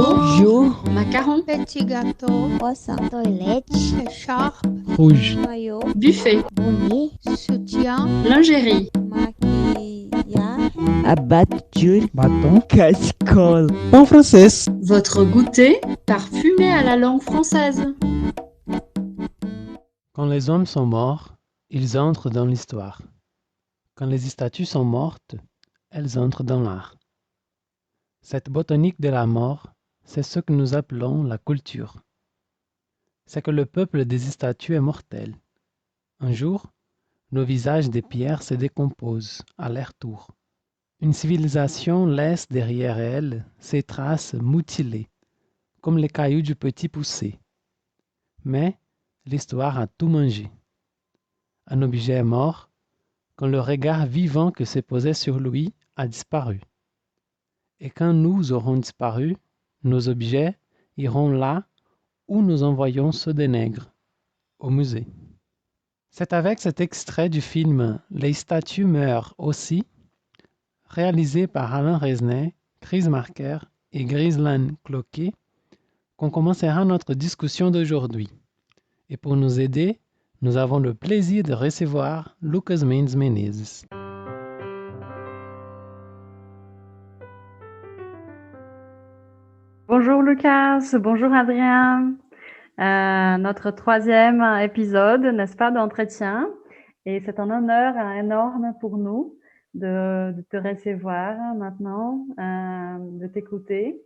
Jour, macaron, petit gâteau, croissant, toilette, écharpe, rouge, maillot, buffet, bonnet, soutien, lingerie, maquillage, abatture, bâton, casserole. en français. votre goûter parfumé à la langue française. Quand les hommes sont morts, ils entrent dans l'histoire. Quand les statues sont mortes, elles entrent dans l'art. Cette botanique de la mort, c'est ce que nous appelons la culture. C'est que le peuple des statues est mortel. Un jour, nos visages de pierre se décomposent à leur tour. Une civilisation laisse derrière elle ses traces mutilées, comme les cailloux du petit poussé. Mais l'histoire a tout mangé. Un objet est mort quand le regard vivant que s'est posé sur lui a disparu. Et quand nous aurons disparu, nos objets iront là où nous envoyons ceux des nègres, au musée. C'est avec cet extrait du film Les statues meurent aussi, réalisé par Alain Resnais, Chris Marker et Grislan Cloquet, qu'on commencera notre discussion d'aujourd'hui. Et pour nous aider, nous avons le plaisir de recevoir Lucas Mendes Menezes. Bonjour Lucas, bonjour Adrien. Notre troisième épisode, n'est-ce pas, d'entretien. Et c'est un honneur énorme pour nous de te recevoir maintenant, de t'écouter.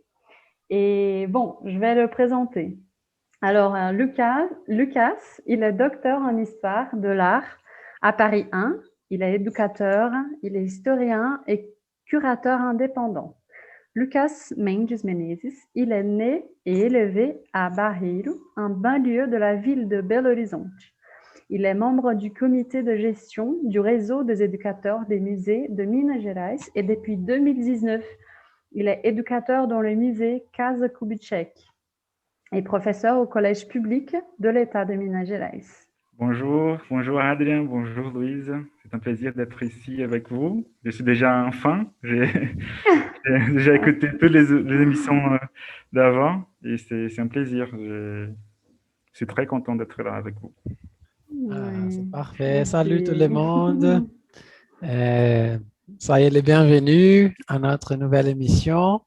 Et bon, je vais le présenter. Alors, Lucas, il est docteur en histoire de l'art à Paris 1. Il est éducateur, il est historien et curateur indépendant. Lucas Mendes Menezes, il est né et élevé à Barreiro, un banlieue de la ville de Belo Horizonte. Il est membre du comité de gestion du réseau des éducateurs des musées de Minas Gerais et depuis 2019, il est éducateur dans le musée Casa Kubitschek et professeur au collège public de l'État de Minas Gerais. Bonjour Adrien, bonjour Louise. C'est un plaisir d'être ici avec vous. Je suis déjà un fan. J'ai déjà écouté toutes les émissions d'avant et c'est un plaisir. Je suis très content d'être là avec vous. C'est parfait. Salut tout le monde. Soyez les bienvenus à notre nouvelle émission.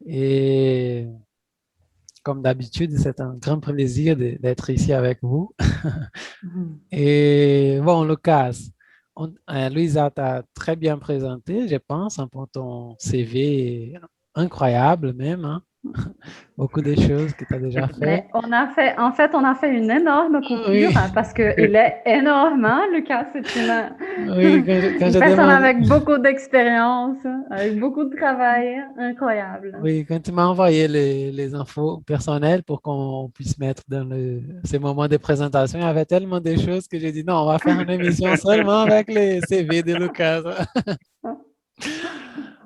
Et comme d'habitude, c'est un grand plaisir d'être ici avec vous. Et bon, Lucas, Louisa t'a très bien présenté, je pense, pour ton CV incroyable même, hein? Beaucoup de choses que tu as déjà fait. Mais on a fait une énorme coupure parce qu'il est énorme, hein, Lucas. C'est une personne avec beaucoup d'expérience, avec beaucoup de travail, incroyable. Oui, quand tu m'as envoyé les infos personnelles pour qu'on puisse mettre dans ces moments de présentation, il y avait tellement de choses que j'ai dit non, on va faire une émission seulement avec les CV de Lucas.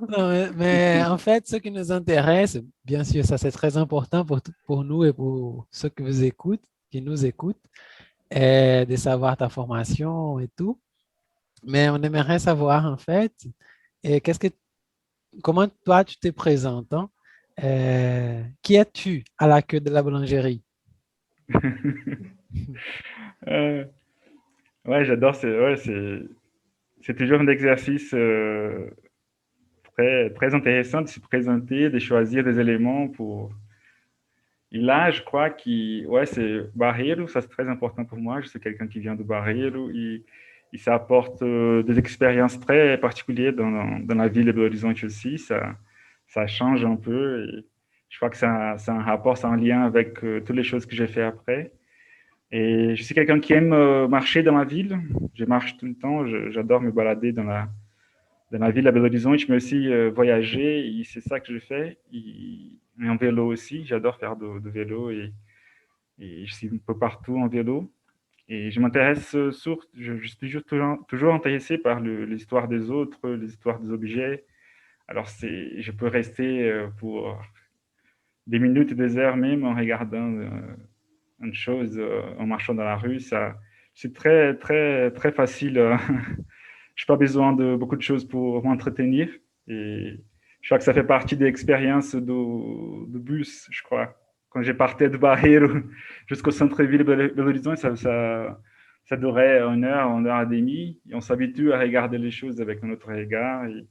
Non, mais en fait, ce qui nous intéresse, bien sûr, ça c'est très important pour nous et pour ceux qui nous écoutent, est de savoir ta formation et tout. Mais on aimerait savoir en fait, comment toi tu te présentes, hein? Qui es-tu à la queue de la boulangerie? Ouais, j'adore. C'est toujours un exercice très intéressant de se présenter, de choisir des éléments pour. Et là, je crois c'est Barreiro, ça c'est très important pour moi. Je suis quelqu'un qui vient de Barreiro et ça apporte des expériences très particulières dans la ville de Belo Horizonte aussi. Ça change un peu et je crois que c'est un rapport, c'est un lien avec toutes les choses que j'ai fait après. Et je suis quelqu'un qui aime marcher dans la ville. Je marche tout le temps. J'adore me balader dans la ville à Belo Horizonte, mais aussi voyager. Et c'est ça que je fais. Et en vélo aussi. J'adore faire de vélo et je suis un peu partout en vélo. Et je m'intéresse je suis toujours intéressé par l'histoire des autres, l'histoire des objets. Alors, je peux rester pour des minutes, des heures même en regardant une chose, en marchant dans la rue. C'est très, très, très facile. Je n'ai pas besoin de beaucoup de choses pour m'entretenir. Et je crois que ça fait partie de l'expérience do bus, je crois. Quand j'ai parti de Barreiro jusqu'au centre-ville de Belo Horizonte, ça durait 1 heure et demie, et on s'habitue à regarder les choses avec notre regard. Et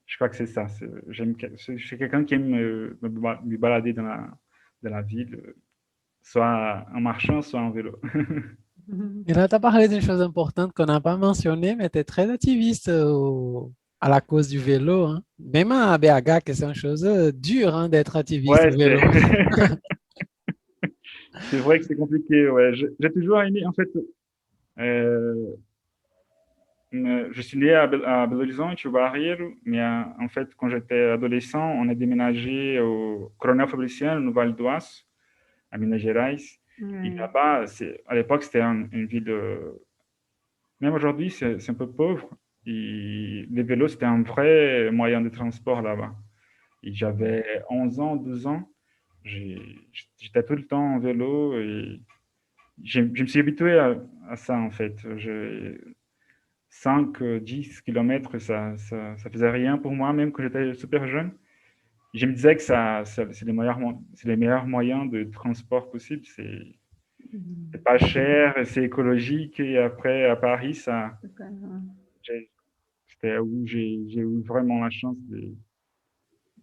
je crois que c'est ça. Je suis quelqu'un qui aime me balader dans la ville, soit en marchant, soit en vélo. Et là, tu as parlé d'une chose importante qu'on n'a pas mentionnée, mais tu es très activiste à la cause du vélo, hein. Même à BH, que c'est une chose dure, hein, d'être activiste Ouais, au vélo. c'est vrai que c'est compliqué. Ouais. J'ai toujours aimé, en fait, euh, je suis né à Belo Horizonte, au Barreiro, mais en fait, quand j'étais adolescent, on a déménagé au Coronel Fabriciano, no Vale do Aço, à Minas Gerais. Et là-bas, à l'époque, c'était une ville, même aujourd'hui, c'est un peu pauvre. Et les vélos, c'était un vrai moyen de transport là-bas. Et j'avais 11 ans, 12 ans. J'étais tout le temps en vélo et je me suis habitué à ça, en fait. 5, 10 kilomètres, ça faisait rien pour moi, même quand j'étais super jeune. Je me disais que c'est les meilleurs moyens de transport possible. C'est pas cher, c'est écologique. Et après, à Paris, c'était où j'ai eu vraiment la chance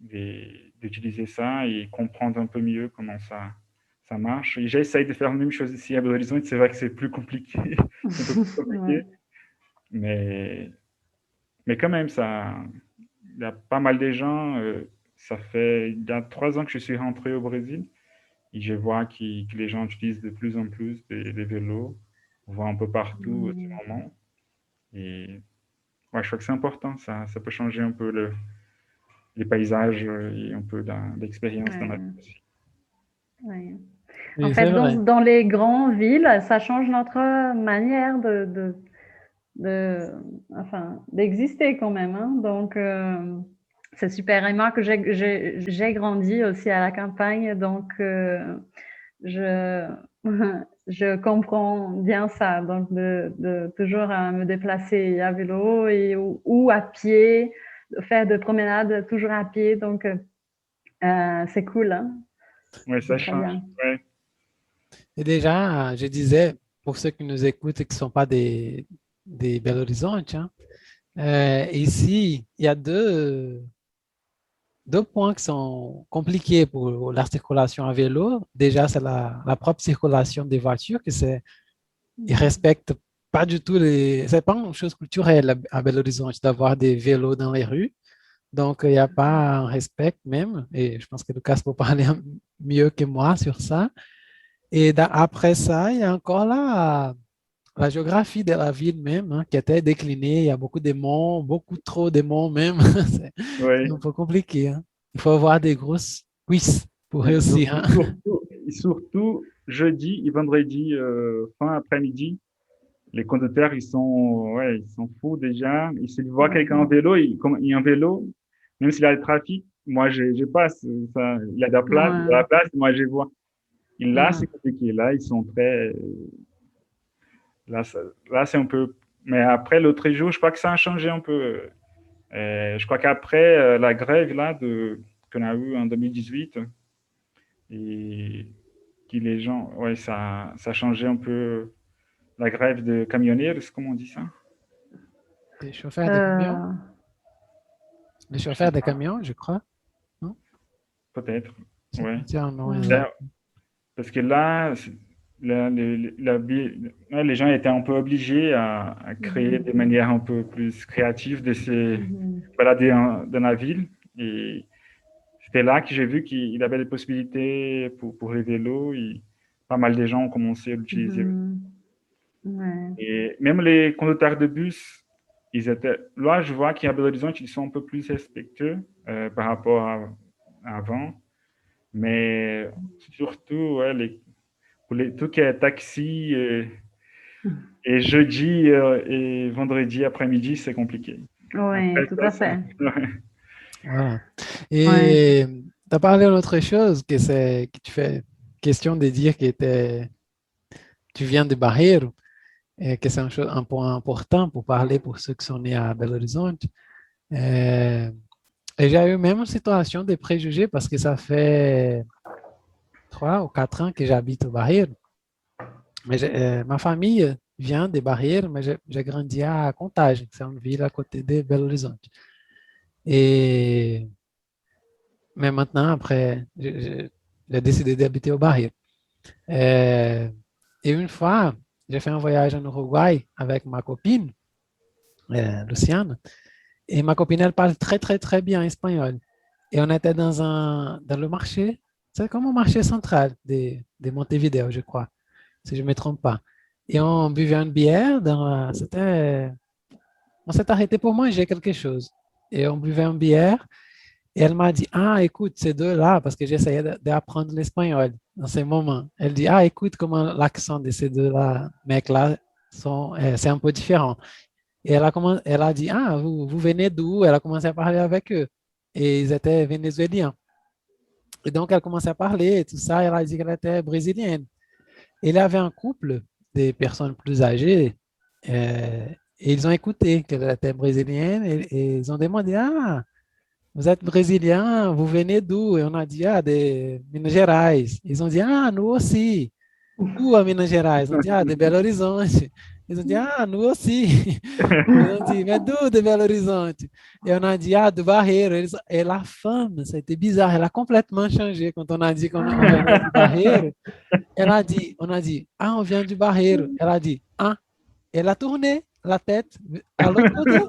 d'utiliser ça et comprendre un peu mieux comment ça marche. Et j'essaye de faire la même chose ici à Belo Horizonte. C'est vrai que c'est plus compliqué. C'est un peu plus compliqué. Mais quand même, il y a pas mal de gens. Il y a 3 ans que je suis rentré au Brésil et je vois que les gens utilisent de plus en plus des vélos. On voit un peu partout en ce moment. Et ouais, je crois que c'est important. Ça peut changer un peu les paysages et un peu l'expérience dans la vie aussi. Ouais. Oui, En c'est fait, vrai. dans les grandes villes, ça change notre manière d'exister quand même, hein. Donc, c'est super. Et moi, que j'ai grandi aussi à la campagne, donc je, je comprends bien ça. Donc, de toujours me déplacer à vélo ou à pied, faire de promenades toujours à pied. Donc, c'est cool, hein. Ouais, ça C'est très change. bien. Ouais. Et déjà, je disais, pour ceux qui nous écoutent et qui ne sont pas des Belo Horizonte, hein, ici, il y a deux points qui sont compliqués pour la circulation à vélo. Déjà, c'est la propre circulation des voitures, ils respectent pas du tout c'est pas une chose culturelle à Belo Horizonte d'avoir des vélos dans les rues. Donc, il n'y a pas un respect même. Et je pense que Lucas peut parler mieux que moi sur ça. Et après ça, il y a encore la géographie de la ville même, hein, qui était déclinée. Il y a beaucoup de monts, beaucoup trop de monts même. C'est Ouais. un peu compliqué, hein. Il faut avoir des grosses cuisses pour Ouais. réussir, hein. Surtout, jeudi et vendredi, fin après-midi, les conducteurs, ils sont fous déjà. Et s'ils voient quelqu'un en vélo, il y a un vélo, même s'il y a le trafic, moi, je passe. Il y a de la place, moi, je vois. Et là, c'est compliqué. Là, ils sont très... Là, c'est un peu... Mais après, l'autre jour, je crois que ça a changé un peu. Je crois qu'après la grève là, qu'on a eue en 2018, et que les gens... Ouais, ça a changé un peu la grève de camionniers, comment on dit ça? Des chauffeurs de camions, les chauffeurs de camions, je crois. Non? Peut-être, C'est ouais. pas dire un nom exact. Parce que là, les gens étaient un peu obligés à créer des manières un peu plus créatives de se balader dans la ville. Et c'était là que j'ai vu qu'il y avait des possibilités pour les vélos. Et pas mal de gens ont commencé à l'utiliser. Ouais. Et même les conducteurs de bus, là, je vois qu'à Belo Horizonte, ils sont un peu plus respectueux par rapport à avant. Mais surtout, ouais, tout qui est taxi et jeudi et vendredi après-midi, c'est compliqué. Oui, Après, tout ça, à fait. Voilà. Ouais. Et tu as parlé d'autre chose, que tu fais question de dire tu viens de Barreiro, et que c'est un point important pour parler pour ceux qui sont nés à Belo Horizonte. Et j'ai eu même une situation de préjugés parce que ça fait 3 ou 4 ans que j'habite au Bahreïn. Mais ma famille vient des Barreiras, mais j'ai grandi à Contagem, que c'est une ville à côté de Belo Horizonte. Et, mais maintenant, après, j'ai décidé d'habiter au Barreiro. Et une fois, j'ai fait un voyage en Uruguay avec ma copine, Luciane, et ma copine, elle parle très, très, très bien espagnol. Et on était dans le marché, c'est comme un marché central de Montevideo, je crois, si je ne me trompe pas. Et on buvait une bière, on s'est arrêté pour manger quelque chose. Et on buvait une bière, et elle m'a dit, ah, écoute, ces deux-là, parce que j'essayais d'apprendre l'espagnol dans ces moments. Elle dit, ah, écoute comment l'accent de ces deux-là, mecs-là, c'est un peu différent. Et elle a dit, ah, vous venez d'où? Elle a commencé à parler avec eux. Et ils étaient vénézuéliens. Et donc, elle commençait à parler et tout ça. Elle a dit qu'elle était brésilienne. Et il y avait un couple de personnes plus âgées. Et ils ont écouté qu'elle était brésilienne et ils ont demandé, ah, vous êtes brésilien, vous venez d'où? Et on a dit, ah, de Minas Gerais. Ils ont dit, ah, nous aussi. Où à Minas Gerais? Ils ont dit, ah, de Belo Horizonte. Ils ont dit, ah, nous aussi. Ils ont dit, mais d'où de Belo Horizonte? Et on a dit, ah, do Barreiro. Et la femme, ça a été bizarre, elle a complètement changé quand on a dit qu'on venait du Barreiro. On a dit, ah, on vient du Barreiro. Elle a dit, ah, elle a tourné la tête à l'autre côté.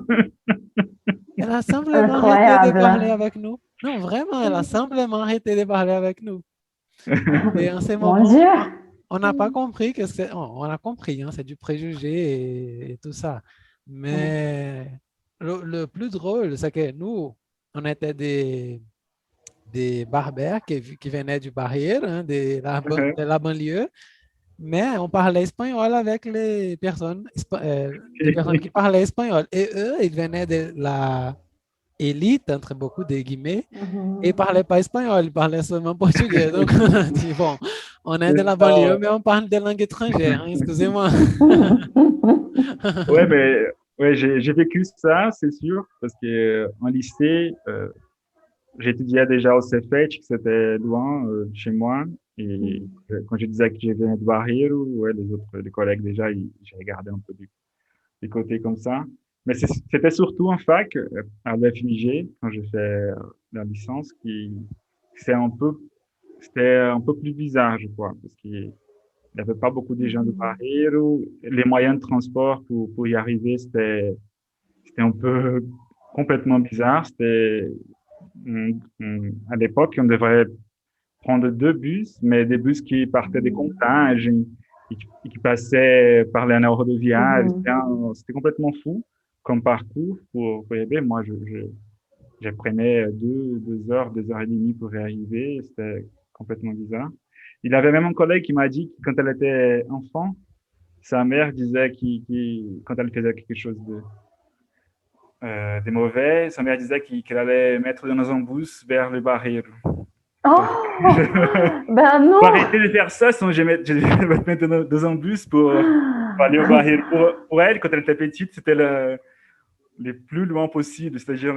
Elle a simplement arrêté de parler avec nous. Non, vraiment, elle a simplement arrêté de parler avec nous. Et en ce moment, on n'a pas compris que c'est... On a compris, hein, c'est du préjugé et tout ça. Mais le plus drôle, c'est que nous, on était des berbères qui venaient du Barreiro, hein, de la banlieue, mais on parlait espagnol avec les personnes qui parlaient espagnol. Et eux, ils venaient de la élite, entre beaucoup de guillemets, et ils ne parlaient pas espagnol, ils parlaient seulement portugais. Donc, on a dit, bon, on est de la banlieue, mais on parle des langues étrangères, hein, excusez-moi. Ouais, mais ouais, j'ai vécu ça, c'est sûr, parce qu'en lycée, j'étudiais déjà au Cefet, que c'était loin de chez moi. Et quand je disais que je venais de Barreiro, ouais, les collègues déjà, j'ai regardé un peu du côté comme ça. Mais c'était surtout en fac, à l'UFMIG, quand j'ai fait la licence, c'était un peu plus bizarre, je crois, parce qu'il n'y avait pas beaucoup de gens de Barreiro. Les moyens de transport pour y arriver, c'était un peu complètement bizarre. À l'époque, on devrait prendre 2 bus, mais des bus qui partaient des Contagem et qui passaient par les rodoviaires. C'était complètement fou comme parcours pour y aller. Moi, je prenais 2 heures, 2 heures et demie pour y arriver. C'était complètement bizarre. Il y avait même un collègue qui m'a dit que quand elle était enfant, sa mère disait quand elle faisait quelque chose de mauvais, sa mère disait qu'elle allait mettre dans un bus vers le Barreiro. Oh, ben non! Pour arrêter de faire ça, sinon je vais te mettre dans un bus pour aller au Barreiro. Pour elle, quand elle était petite, c'était le plus loin possible. C'est-à-dire,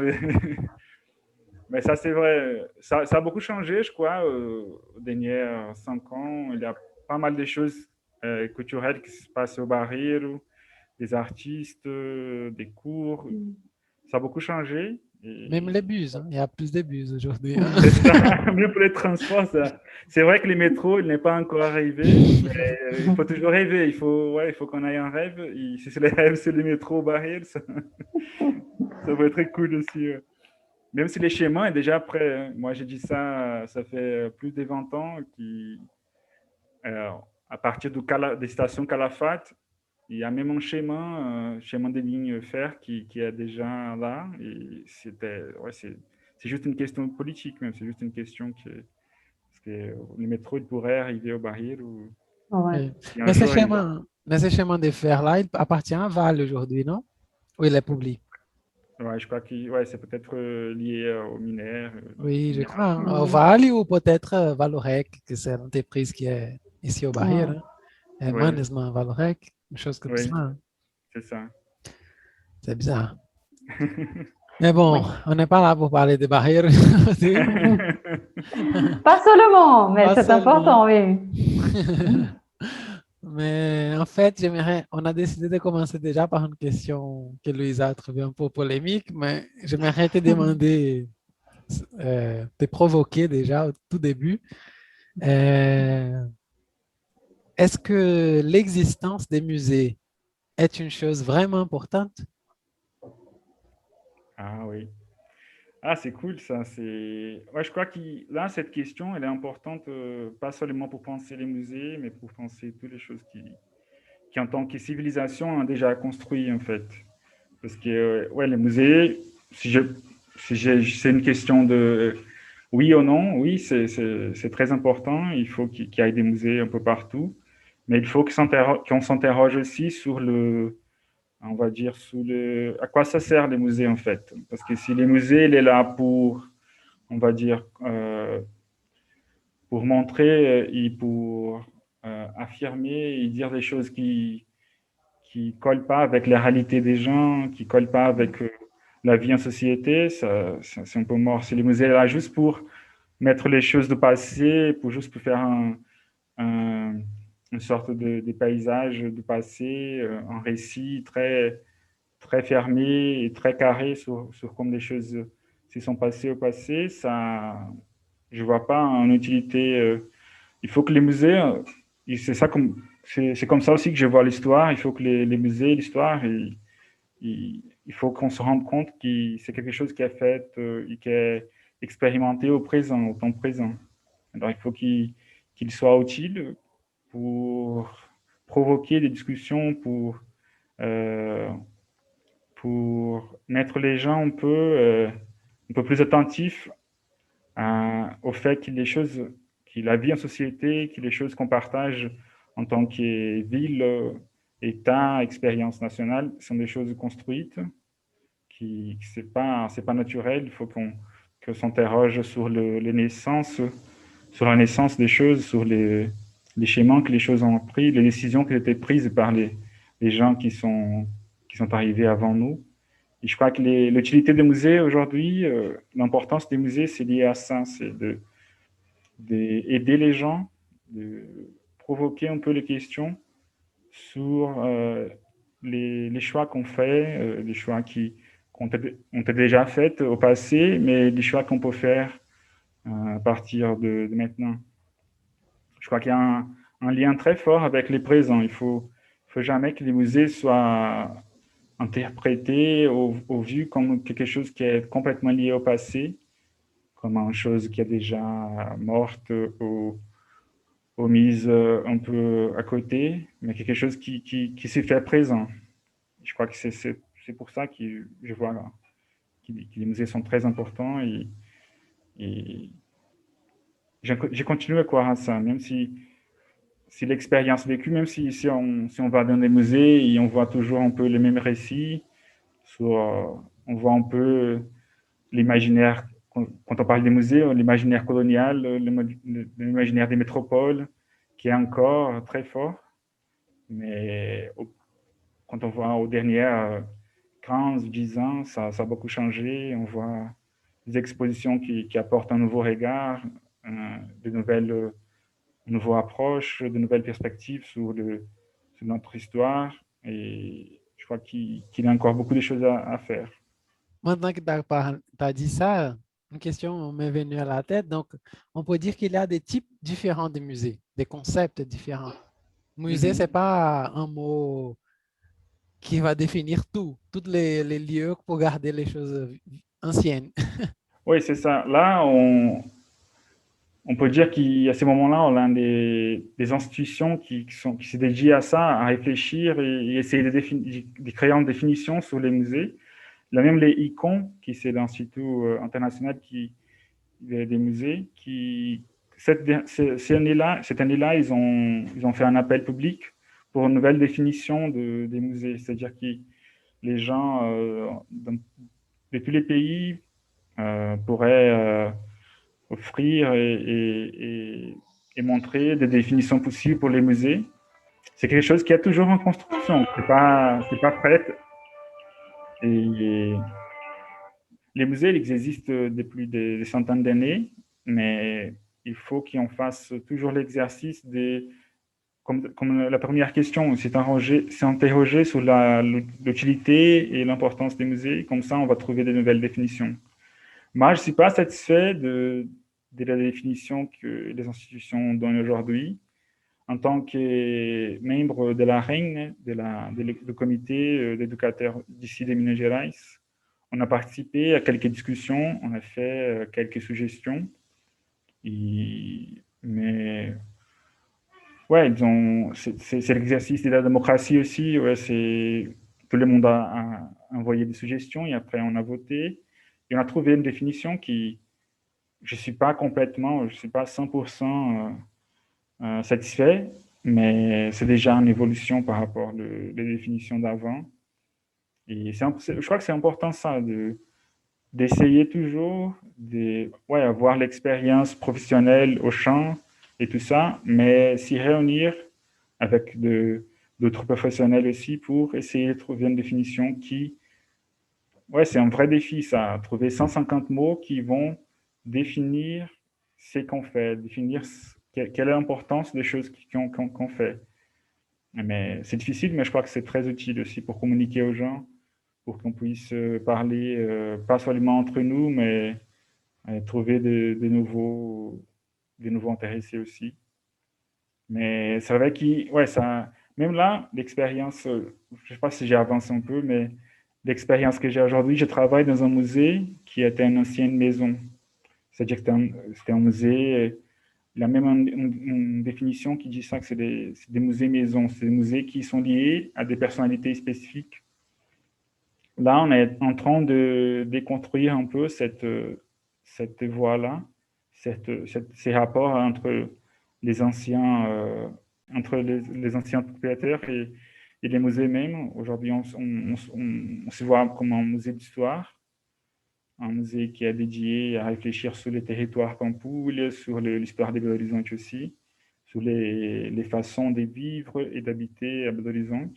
mais ça, c'est vrai. Ça a beaucoup changé, je crois, aux derniers 5 ans. Il y a pas mal de choses culturelles qui se passent au Barreiro, des artistes, des cours. Ça a beaucoup changé. Même les bus, hein. Il y a plus de bus aujourd'hui. Hein. C'est ça, même pour les transports. C'est vrai que les métros, il n'est pas encore arrivé, mais il faut toujours rêver. Il faut qu'on ait un rêve. Et si c'est le rêve, c'est le métro au Barreiro, ça va être très cool aussi. Même si les chemins est déjà prêt. Hein. Moi, j'ai dit ça fait plus de 20 ans, à partir des stations Calafate, il y a même un chemin de ligne fer qui est déjà là. Et c'est juste une question politique, même. C'est juste une question parce que le métro, il pourrait arriver au Barreiro. Ouais. Mais ce chemin de fer-là, il appartient à Vale aujourd'hui, non? Ou il est public? Ouais, je crois que c'est peut-être lié aux mineurs. Oui, je crois. Hein. Au Vale ou peut-être Valorec, que c'est l'entreprise qui est ici au Barreiro. Hein. Mannesmann, Valorec. Une chose comme ça. C'est ça. C'est bizarre. Mais bon, Oui. on n'est pas là pour parler des barrières. Pas seulement, mais Pas c'est seulement. important, oui. Mais en fait, on a décidé de commencer déjà par une question que Louisa a trouvée un peu polémique, mais j'aimerais te demander, te provoquer déjà au tout début. Euh, Est-ce que l'existence des musées est une chose vraiment importante? Ah oui. Ah, c'est cool ça. Ouais, je crois que là, cette question, elle est importante, pas seulement pour penser les musées, mais pour penser toutes les choses qui en tant que civilisation, ont déjà construit, en fait. Parce que, ouais, les musées, c'est une question de oui ou non, oui, c'est très important. Il faut qu'il y ait des musées un peu partout. Mais il faut qu'on s'interroge aussi sur on va dire, à quoi ça sert les musées, en fait. Parce que si les musées, il est là pour, on va dire, pour montrer et pour affirmer et dire des choses qui collent pas avec la réalité des gens, qui collent pas avec la vie en société, c'est un peu mort. Si les musées sont là juste pour mettre les choses du passé, pour juste pour faire une sorte de paysage du passé, un récit très fermé et très carré sur comme les choses se sont passées au passé, ça, je vois pas une utilité. Il faut que les musées, c'est comme ça aussi que je vois l'histoire. Il faut que les musées, l'histoire, il faut qu'on se rende compte que c'est quelque chose qui est fait et qui est expérimenté au présent, au temps présent. Alors il faut qu'il soit utile pour provoquer des discussions, euh, pour mettre les gens un peu plus attentifs au fait que les choses, que la vie en société, que les choses qu'on partage en tant que ville, État, expérience nationale, sont des choses construites, qui c'est pas naturel. Il faut que s'interroge sur les naissances, sur la naissance des choses, sur les schémas que les choses ont pris, les décisions qui ont été prises par les gens qui sont arrivés avant nous. Et je crois que l'utilité des musées aujourd'hui, l'importance des musées, c'est lié à ça, c'est d'aider les gens, de provoquer un peu les questions sur les choix qu'on fait, les choix ont été déjà faits au passé, mais les choix qu'on peut faire à partir de maintenant. Je crois qu'il y a un lien très fort avec les présents. Il faut jamais que les musées soient interprétés ou vus comme quelque chose qui est complètement lié au passé, comme une chose qui est déjà morte ou mise un peu à côté, mais quelque chose qui s'est fait présent. Je crois que c'est pour ça que je vois que les musées sont très importants et j'ai continué à croire à ça, même si l'expérience vécue, même si on va dans des musées et on voit toujours un peu les mêmes récits, on voit un peu l'imaginaire, quand on parle des musées, l'imaginaire colonial, l'imaginaire des métropoles, qui est encore très fort. Mais quand on voit aux dernières 15, 10 ans, ça a beaucoup changé. On voit des expositions qui apportent un nouveau regard, de nouvelles approches, de nouvelles perspectives sur notre histoire. Et je crois qu'il y a encore beaucoup de choses à faire. Maintenant que tu as dit ça, une question m'est venue à la tête. Donc, on peut dire qu'il y a des types différents de musées, des concepts différents. Musée, ce n'est pas un mot qui va définir tous les lieux pour garder les choses anciennes. Oui, c'est ça. Là, on peut dire qu'à ces moments-là, on a des institutions qui se dédient à ça, à réfléchir et essayer de créer une définition sur les musées. Il y a même les ICON, qui c'est l'Institut international des musées, cette année-là, ils ont fait un appel public pour une nouvelle définition des musées. C'est-à-dire que les gens de tous les pays pourraient offrir et montrer des définitions possibles pour les musées. C'est quelque chose qui est toujours en construction. C'est pas prêt. Et les musées, ils existent depuis des centaines d'années, mais il faut qu'on fasse toujours l'exercice comme la première question, c'est s'interroger sur l'utilité et l'importance des musées. Comme ça, on va trouver de nouvelles définitions. Moi, je ne suis pas satisfait de la définition que les institutions donnent aujourd'hui. En tant que membre de la REN, du comité d'éducateurs d'ici de Minas Gerais, on a participé à quelques discussions, on a fait quelques suggestions. Mais ouais, c'est l'exercice de la démocratie aussi. Ouais, tout le monde a envoyé des suggestions et après on a voté. Et on a trouvé une définition qui, je ne suis pas 100% satisfait, mais c'est déjà une évolution par rapport aux définitions d'avant. Et je crois que c'est important ça, d'essayer toujours avoir l'expérience professionnelle au champ et tout ça, mais s'y réunir avec d'autres professionnels aussi pour essayer de trouver une définition c'est un vrai défi ça, trouver 150 mots qui vont définir ce qu'on fait, définir quelle est l'importance des choses qu'on fait. Mais c'est difficile, mais je crois que c'est très utile aussi pour communiquer aux gens, pour qu'on puisse parler, pas seulement entre nous, mais trouver des nouveaux intéressés aussi. Mais c'est vrai même là, l'expérience, je ne sais pas si j'ai avancé un peu, mais l'expérience que j'ai aujourd'hui, je travaille dans un musée qui était une ancienne maison. C'est-à-dire que c'était un musée, il y a même une définition qui dit ça, que c'est des musées maisons, c'est des musées qui sont liés à des personnalités spécifiques. Là, on est en train de déconstruire un peu cette voie-là, ces rapports entre les anciens, les anciens propriétaires et les musées même. Aujourd'hui, on se voit comme un musée d'histoire, un musée qui est dédié à réfléchir sur les territoires Pampulha, sur l'histoire de Belo Horizonte aussi, sur les façons de vivre et d'habiter à Belo Horizonte.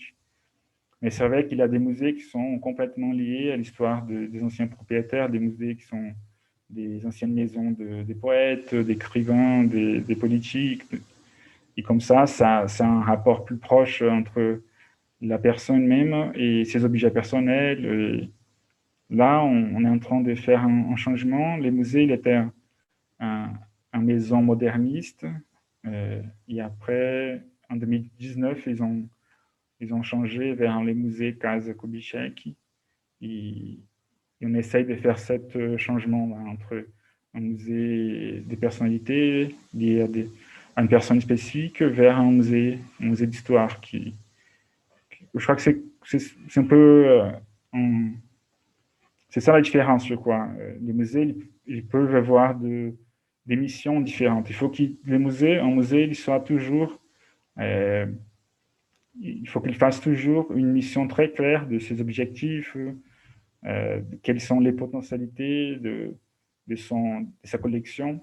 Mais c'est vrai qu'il y a des musées qui sont complètement liés à l'histoire des anciens propriétaires, des musées qui sont des anciennes maisons des poètes, d'écrivains, des politiques. Et comme ça, c'est un rapport plus proche entre la personne même et ses objets personnels. Et là, on est en train de faire un changement. Les musées, il était une maison moderniste. Et après, en 2019, ils ont changé vers les musées Casa Kubitschek. Et on essaye de faire ce changement là, entre un musée des personnalités liées à une personne spécifique vers un musée d'histoire. Je crois que c'est un peu... c'est ça la différence, je crois. Les musées, ils peuvent avoir des missions différentes. Il faut que un musée, il soit toujours... il faut qu'il fasse toujours une mission très claire de ses objectifs, quelles sont les potentialités de sa collection.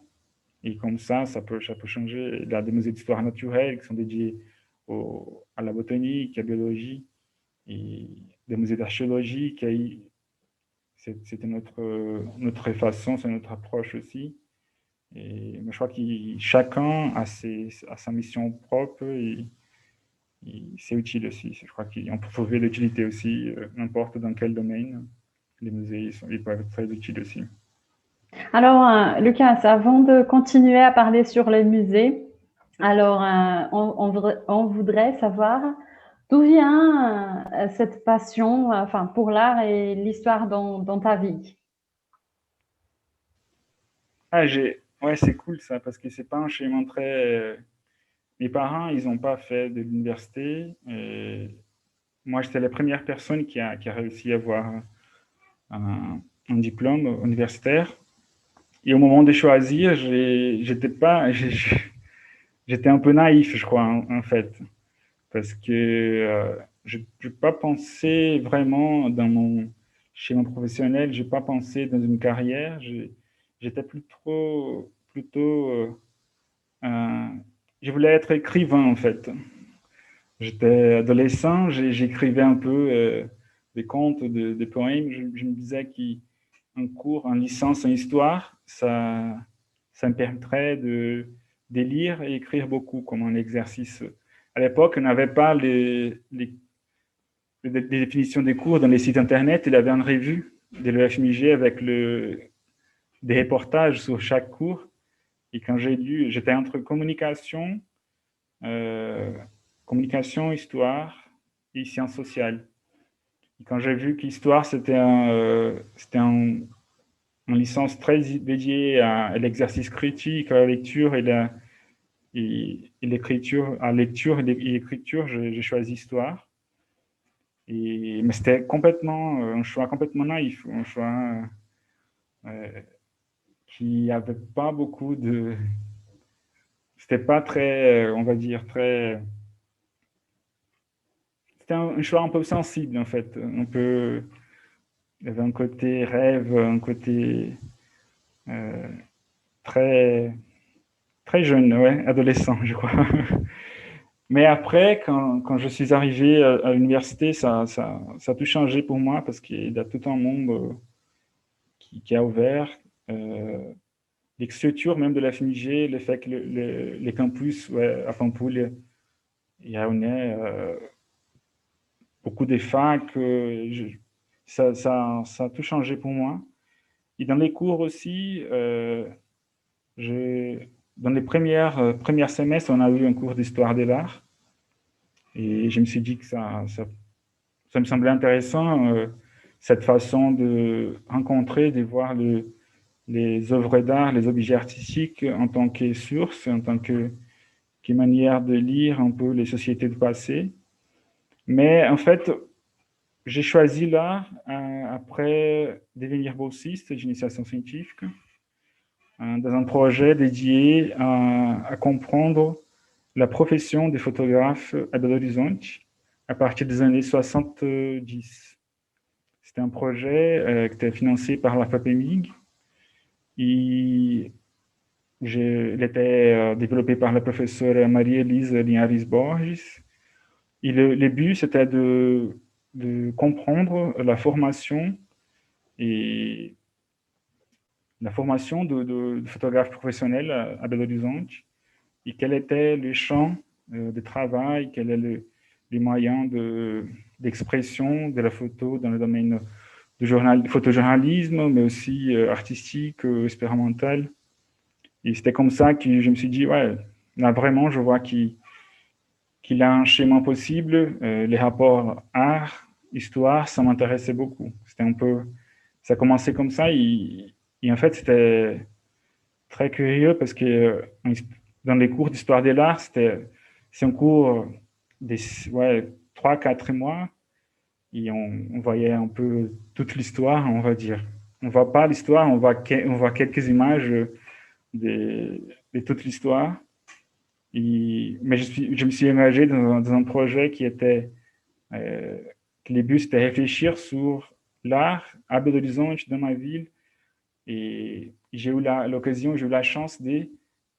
Et comme ça peut changer. Il y a des musées d'histoire naturelle qui sont dédiés à la botanique, à la biologie, et des musées d'archéologie c'est notre façon, c'est notre approche aussi. Mais je crois que chacun a sa mission propre et c'est utile aussi. Je crois qu'on peut trouver l'utilité aussi, n'importe dans quel domaine. Les musées, ils peuvent être très utiles aussi. Alors, Lucas, avant de continuer à parler sur les musées, alors on voudrait savoir d'où vient cette passion pour l'art et l'histoire dans ta vie. Ouais, c'est cool ça, parce que c'est pas un schéma très... Mes parents, ils n'ont pas fait de l'université. Moi, j'étais la première personne qui a réussi à avoir un diplôme universitaire. Et au moment de choisir, j'étais un peu naïf, je crois, en fait. Parce que je n'ai pas pensé vraiment dans mon schéma professionnel, je n'ai pas pensé dans une carrière. J'étais plutôt je voulais être écrivain, en fait. J'étais adolescent, j'écrivais un peu des contes, des poèmes. Je me disais un cours en licence en histoire, ça me permettrait de lire et écrire beaucoup comme un exercice. À l'époque, on n'avait pas les définitions des cours dans les sites internet. Il y avait une revue de l'EFMIG avec des reportages sur chaque cours. Et quand j'ai lu, j'étais entre communication, histoire et sciences sociales. Et quand j'ai vu qu'histoire, c'était une licence très dédiée à l'exercice critique, à la lecture et l'écriture, à lecture et l'écriture, j'ai choisi histoire. Mais c'était complètement un choix complètement naïf, un choix qui avait pas beaucoup de... C'était pas très, on va dire, très... C'était un choix un peu sensible, en fait. Il y avait un côté rêve, un côté très, très jeune, ouais, adolescent, je crois. Mais après, quand je suis arrivé à l'université, ça a tout changé pour moi parce qu'il y a tout un monde qui a ouvert. L'écriture même de la FMIG, le fait que les campus à Pampulha, il y a beaucoup de facs, ça a tout changé pour moi. Et dans les cours aussi, dans les premiers semestres, on a eu un cours d'histoire de l'art. Et je me suis dit que ça me semblait intéressant, cette façon de rencontrer, de voir les œuvres d'art, les objets artistiques en tant que source, en tant que manière de lire un peu les sociétés du passé. Mais en fait, j'ai choisi l'art après devenir bolsiste d'initiation scientifique, dans un projet dédié à comprendre la profession des photographes à Belo Horizonte à partir des années 70. C'était un projet qui était financé par la FAPEMIG. Il était développé par la professeure Maria-Elisa Linhares Borges. Et le but, c'était de comprendre la formation de photographes professionnels à Belo Horizonte et quel était le champ de travail, quels sont les moyens d'expression de la photo dans le domaine du photojournalisme, mais aussi artistique, expérimental. Et c'était comme ça que je me suis dit, ouais, là vraiment, je vois qu'il a un schéma possible. Les rapports art, histoire, ça m'intéressait beaucoup. C'était un peu... Ça a commencé comme ça et en fait, c'était très curieux parce que dans les cours d'histoire de l'art, c'est un cours de 3-4 mois et on voyait un peu toute l'histoire, on va dire. On ne voit pas l'histoire, on voit quelques images de toute l'histoire. Mais je me suis engagé dans un projet qui était... que le but, c'était réfléchir sur l'art à Belo Horizonte, dans ma ville. Et j'ai eu l'occasion, j'ai eu la chance de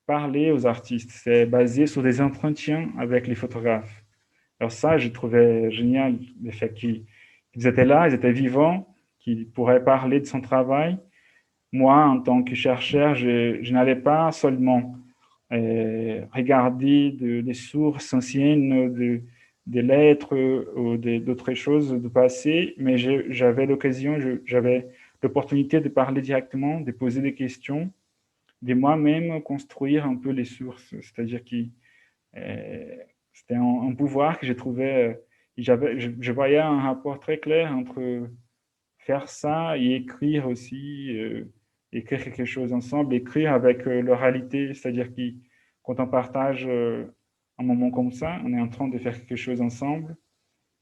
parler aux artistes. C'est basé sur des entretiens avec les photographes. Alors ça, je trouvais génial, le fait qu'ils étaient là, ils étaient vivants, qu'ils pourraient parler de son travail. Moi, en tant que chercheur, je n'allais pas seulement regarder des sources anciennes, des lettres ou d'autres choses du passé, mais j'avais l'occasion, j'avais l'opportunité de parler directement, de poser des questions, de moi-même construire un peu les sources. C'est-à-dire que c'était un pouvoir que j'ai trouvé, je voyais un rapport très clair entre faire ça et écrire aussi, écrire quelque chose ensemble, écrire avec l'oralité, c'est-à-dire que quand on partage un moment comme ça, on est en train de faire quelque chose ensemble,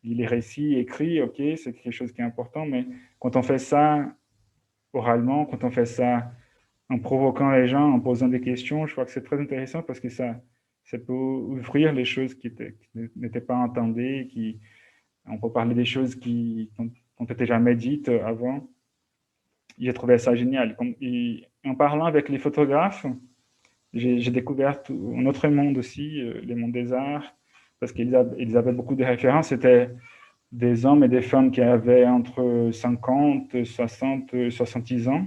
les récits écrits, ok, c'est quelque chose qui est important, mais quand on fait ça oralement, quand on fait ça en provoquant les gens, en posant des questions, je crois que c'est très intéressant parce que ça peut ouvrir les choses qui n'étaient pas entendues, on peut parler des choses qui n'ont été jamais dites avant. J'ai trouvé ça génial. Et en parlant avec les photographes, j'ai découvert un autre monde aussi, le monde des arts, parce qu'ils avaient beaucoup de références. C'était des hommes et des femmes qui avaient entre 50, 60, 70 ans.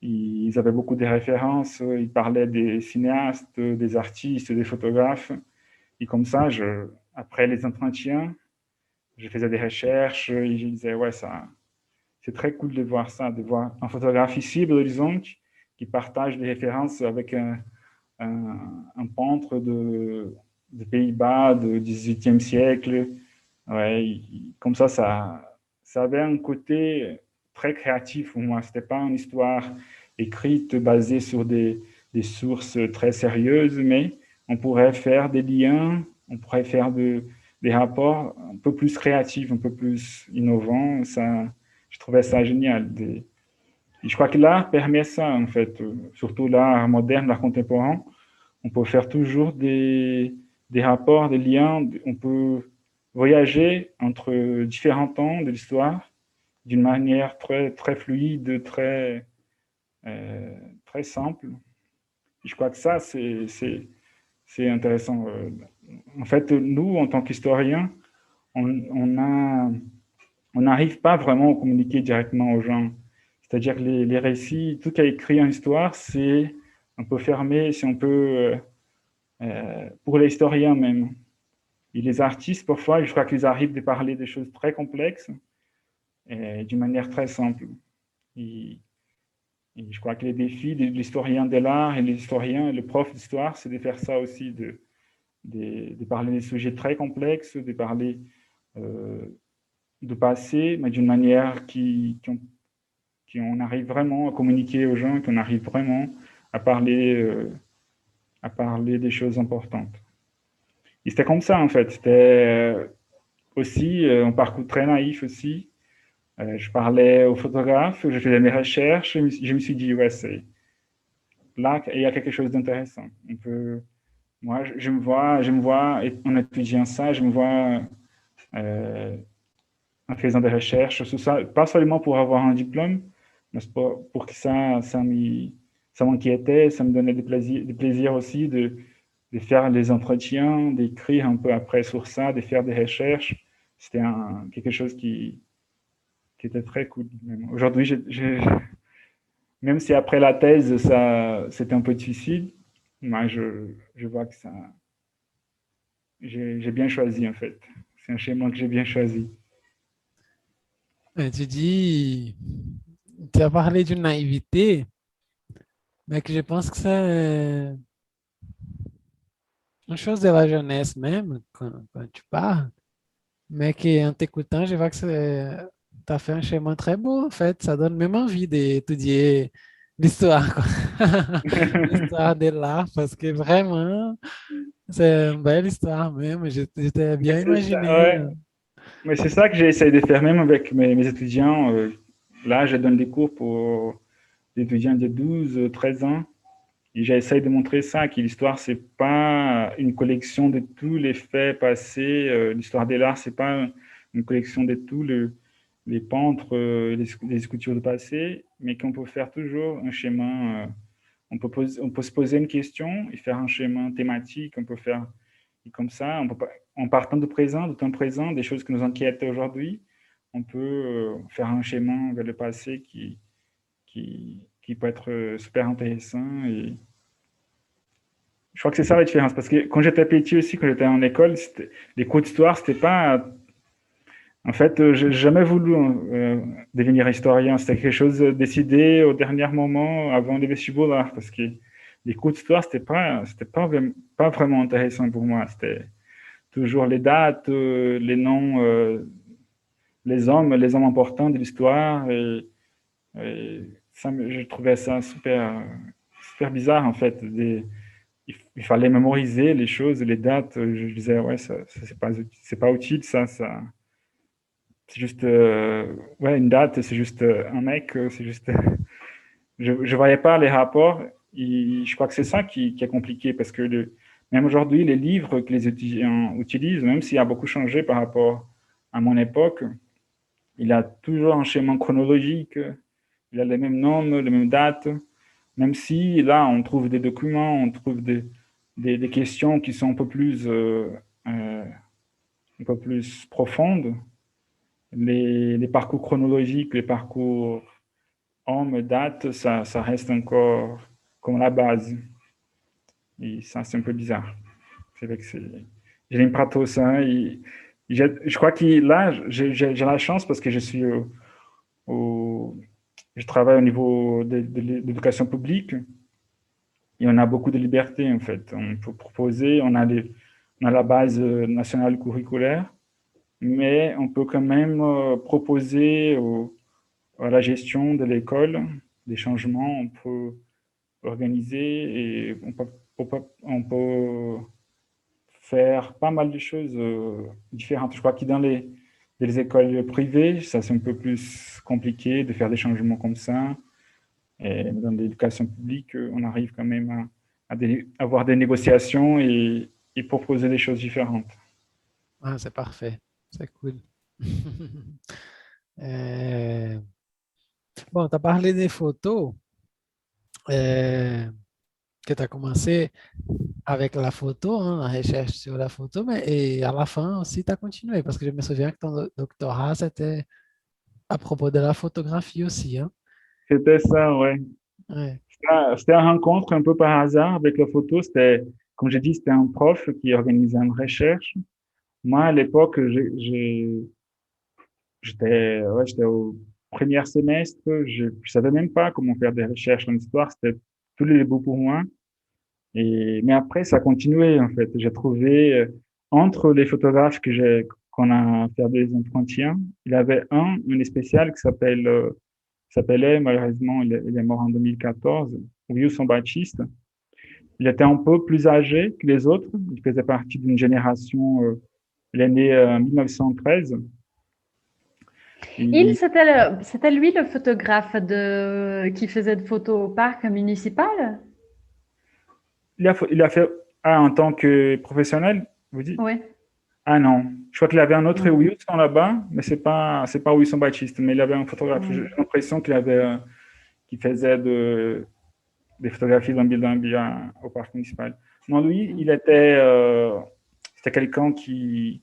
Ils avaient beaucoup de références, ils parlaient des cinéastes, des artistes, des photographes. Et comme ça, après les entretiens, je faisais des recherches et je disais, ouais, c'est très cool de voir ça, de voir un photographe ici de l'Horizon qui partage des références avec un peintre des Pays-Bas du XVIIIe siècle. Ouais, comme ça avait un côté très créatif pour moi. Ce n'était pas une histoire écrite basée sur des sources très sérieuses, mais on pourrait faire des liens, on pourrait faire des rapports un peu plus créatifs, un peu plus innovants. Je trouvais ça génial. Et je crois que l'art permet ça, en fait, surtout l'art moderne, l'art contemporain. On peut faire toujours des rapports, des liens, on peut voyager entre différents temps de l'histoire d'une manière très, très fluide, très simple. Je crois que ça, c'est intéressant. En fait, nous, en tant qu'historiens, on n'arrive pas vraiment à communiquer directement aux gens. C'est-à-dire que les récits, tout qui est écrit en histoire, c'est un peu fermé, si on peut, pour les historiens même. Et les artistes, parfois, je crois qu'ils arrivent de parler des choses très complexes d'une manière très simple. Et je crois que les défis de l'historien de l'art et l'historien et le prof d'histoire, c'est de faire ça aussi, de parler des sujets très complexes, de parler de passé, mais d'une manière qu'on arrive vraiment à communiquer aux gens, qu'on arrive vraiment à parler des choses importantes. Et c'était comme ça, en fait. C'était aussi un parcours très naïf aussi. Je parlais aux photographes, je faisais mes recherches, je me suis dit, ouais, là, il y a quelque chose d'intéressant. Moi, je me vois en étudiant ça, je me vois en faisant des recherches sur ça, pas seulement pour avoir un diplôme, mais pour que ça m'inquiétait, ça me donnait du plaisir aussi de faire les entretiens, d'écrire un peu après sur ça, de faire des recherches. C'était quelque chose qui était très cool. Aujourd'hui, même si après la thèse, c'était un peu difficile, moi, je vois que j'ai bien choisi, en fait. C'est un schéma que j'ai bien choisi. Tu as parlé d'une naïveté, mais que je pense que c'est une chose de la jeunesse même, quand tu parles, mais qu'en t'écoutant, je vois que tu as fait un schéma très beau, en fait. Ça donne même envie d'étudier l'histoire, quoi. L'histoire de l'art, parce que vraiment, c'est une belle histoire même. J'étais bien imaginé. Ouais. Mais c'est ça que j'ai essayé de faire même avec mes étudiants. Là, je donne des cours pour des étudiants de 12, 13 ans. Et j'essaie de montrer ça, que l'histoire, c'est pas une collection de tous les faits passés. L'histoire de l'art, c'est pas une collection de tous les peintres, les sculptures du passé, mais qu'on peut faire toujours un schéma. On peut se poser une question et faire un schéma thématique. On peut faire comme ça, en partant du présent, du temps présent, des choses qui nous inquiètent aujourd'hui, on peut faire un schéma vers le passé qui peut être super intéressant. Et je crois que c'est ça la différence. Parce que quand j'étais petit aussi, quand j'étais en école, les cours d'histoire, c'était pas. En fait, j'ai jamais voulu devenir historien. C'était quelque chose décidé au dernier moment avant les vestibulaires. Parce que les cours d'histoire, c'était pas vraiment intéressant pour moi. C'était toujours les dates, les noms, les hommes importants de l'histoire. Et ça, je trouvais ça super bizarre, en fait. Il fallait mémoriser les choses, les dates. Je disais, ouais, ça c'est pas utile, ça. C'est juste, ouais, une date, c'est juste un mec, c'est juste. Je voyais pas les rapports. Et je crois que c'est ça qui est compliqué, parce que même aujourd'hui, les livres que les étudiants utilisent, même s'il a beaucoup changé par rapport à mon époque, il a toujours un schéma chronologique, il a les mêmes noms, les mêmes dates, même si là, on trouve des documents, on trouve des questions qui sont un peu plus profondes, les parcours chronologiques, les parcours hommes, dates, ça reste encore comme la base. Et ça, c'est un peu bizarre. C'est vrai que je n'aime pas trop ça. Je crois que là, j'ai la chance parce que je travaille au niveau de l'éducation publique et on a beaucoup de liberté, en fait. On peut proposer, on a la base nationale curriculaire, mais on peut quand même proposer à la gestion de l'école des changements. On peut organiser et on peut faire pas mal de choses différentes. Je crois que dans les écoles privées, ça c'est un peu plus compliqué de faire des changements comme ça. Et dans l'éducation publique, on arrive quand même à avoir des négociations et proposer des choses différentes. Ah, c'est parfait. C'est cool. Euh, Bon, tu as parlé des photos, que tu as commencé avec la photo, hein, la recherche sur la photo, mais et à la fin aussi, tu as continué, parce que je me souviens que ton doctorat, c'était à propos de la photographie aussi. Hein. C'était ça, ouais. Ouais. C'était une rencontre un peu par hasard avec la photo. C'était, comme j'ai dit, c'était un prof qui organisait une recherche. Moi, à l'époque, j'étais au premier semestre. Je ne savais même pas comment faire des recherches en histoire. C'était tous les débuts pour moi. Mais après, ça a continué, en fait. J'ai trouvé, entre les photographes qu'on a fait des entretiens, il y avait un spécial s'appelait, malheureusement, il est mort en 2014, Wilson Baptiste. Il était un peu plus âgé que les autres. Il faisait partie d'une génération, il est né en 1913. C'était lui le photographe qui faisait de photos au parc municipal? Il a fait en tant que professionnel, vous dites? Oui. Ah non, je crois qu'il avait un autre Wilson là-bas, mais c'est pas Wilson Baptiste, mais il avait un photographe. J'ai l'impression qu'il faisait des photographies d'ambi au parc municipal. Non, lui, c'était quelqu'un qui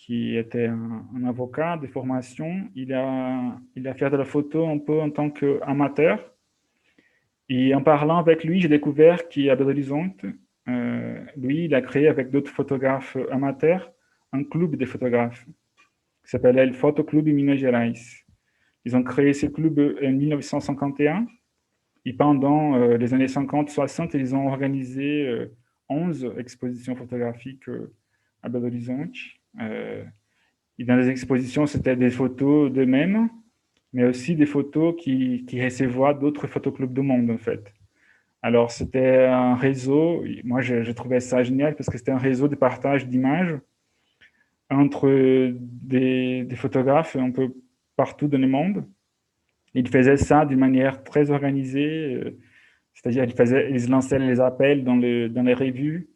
était un avocat de formation. Il a fait de la photo un peu en tant qu'amateur. Et en parlant avec lui, j'ai découvert qu'à Belo Horizonte, lui, il a créé avec d'autres photographes amateurs un club de photographes qui s'appelait le Photo Club Minas Gerais. Ils ont créé ce club en 1951 et pendant les années 50-60, ils ont organisé 11 expositions photographiques à Belo Horizonte. Et dans les expositions, c'était des photos d'eux-mêmes, mais aussi des photos qui recevaient d'autres photoclubs du monde, en fait. Alors, c'était un réseau, moi, je trouvais ça génial parce que c'était un réseau de partage d'images entre des photographes un peu partout dans le monde. Ils faisaient ça d'une manière très organisée, c'est-à-dire ils lançaient les appels dans les revues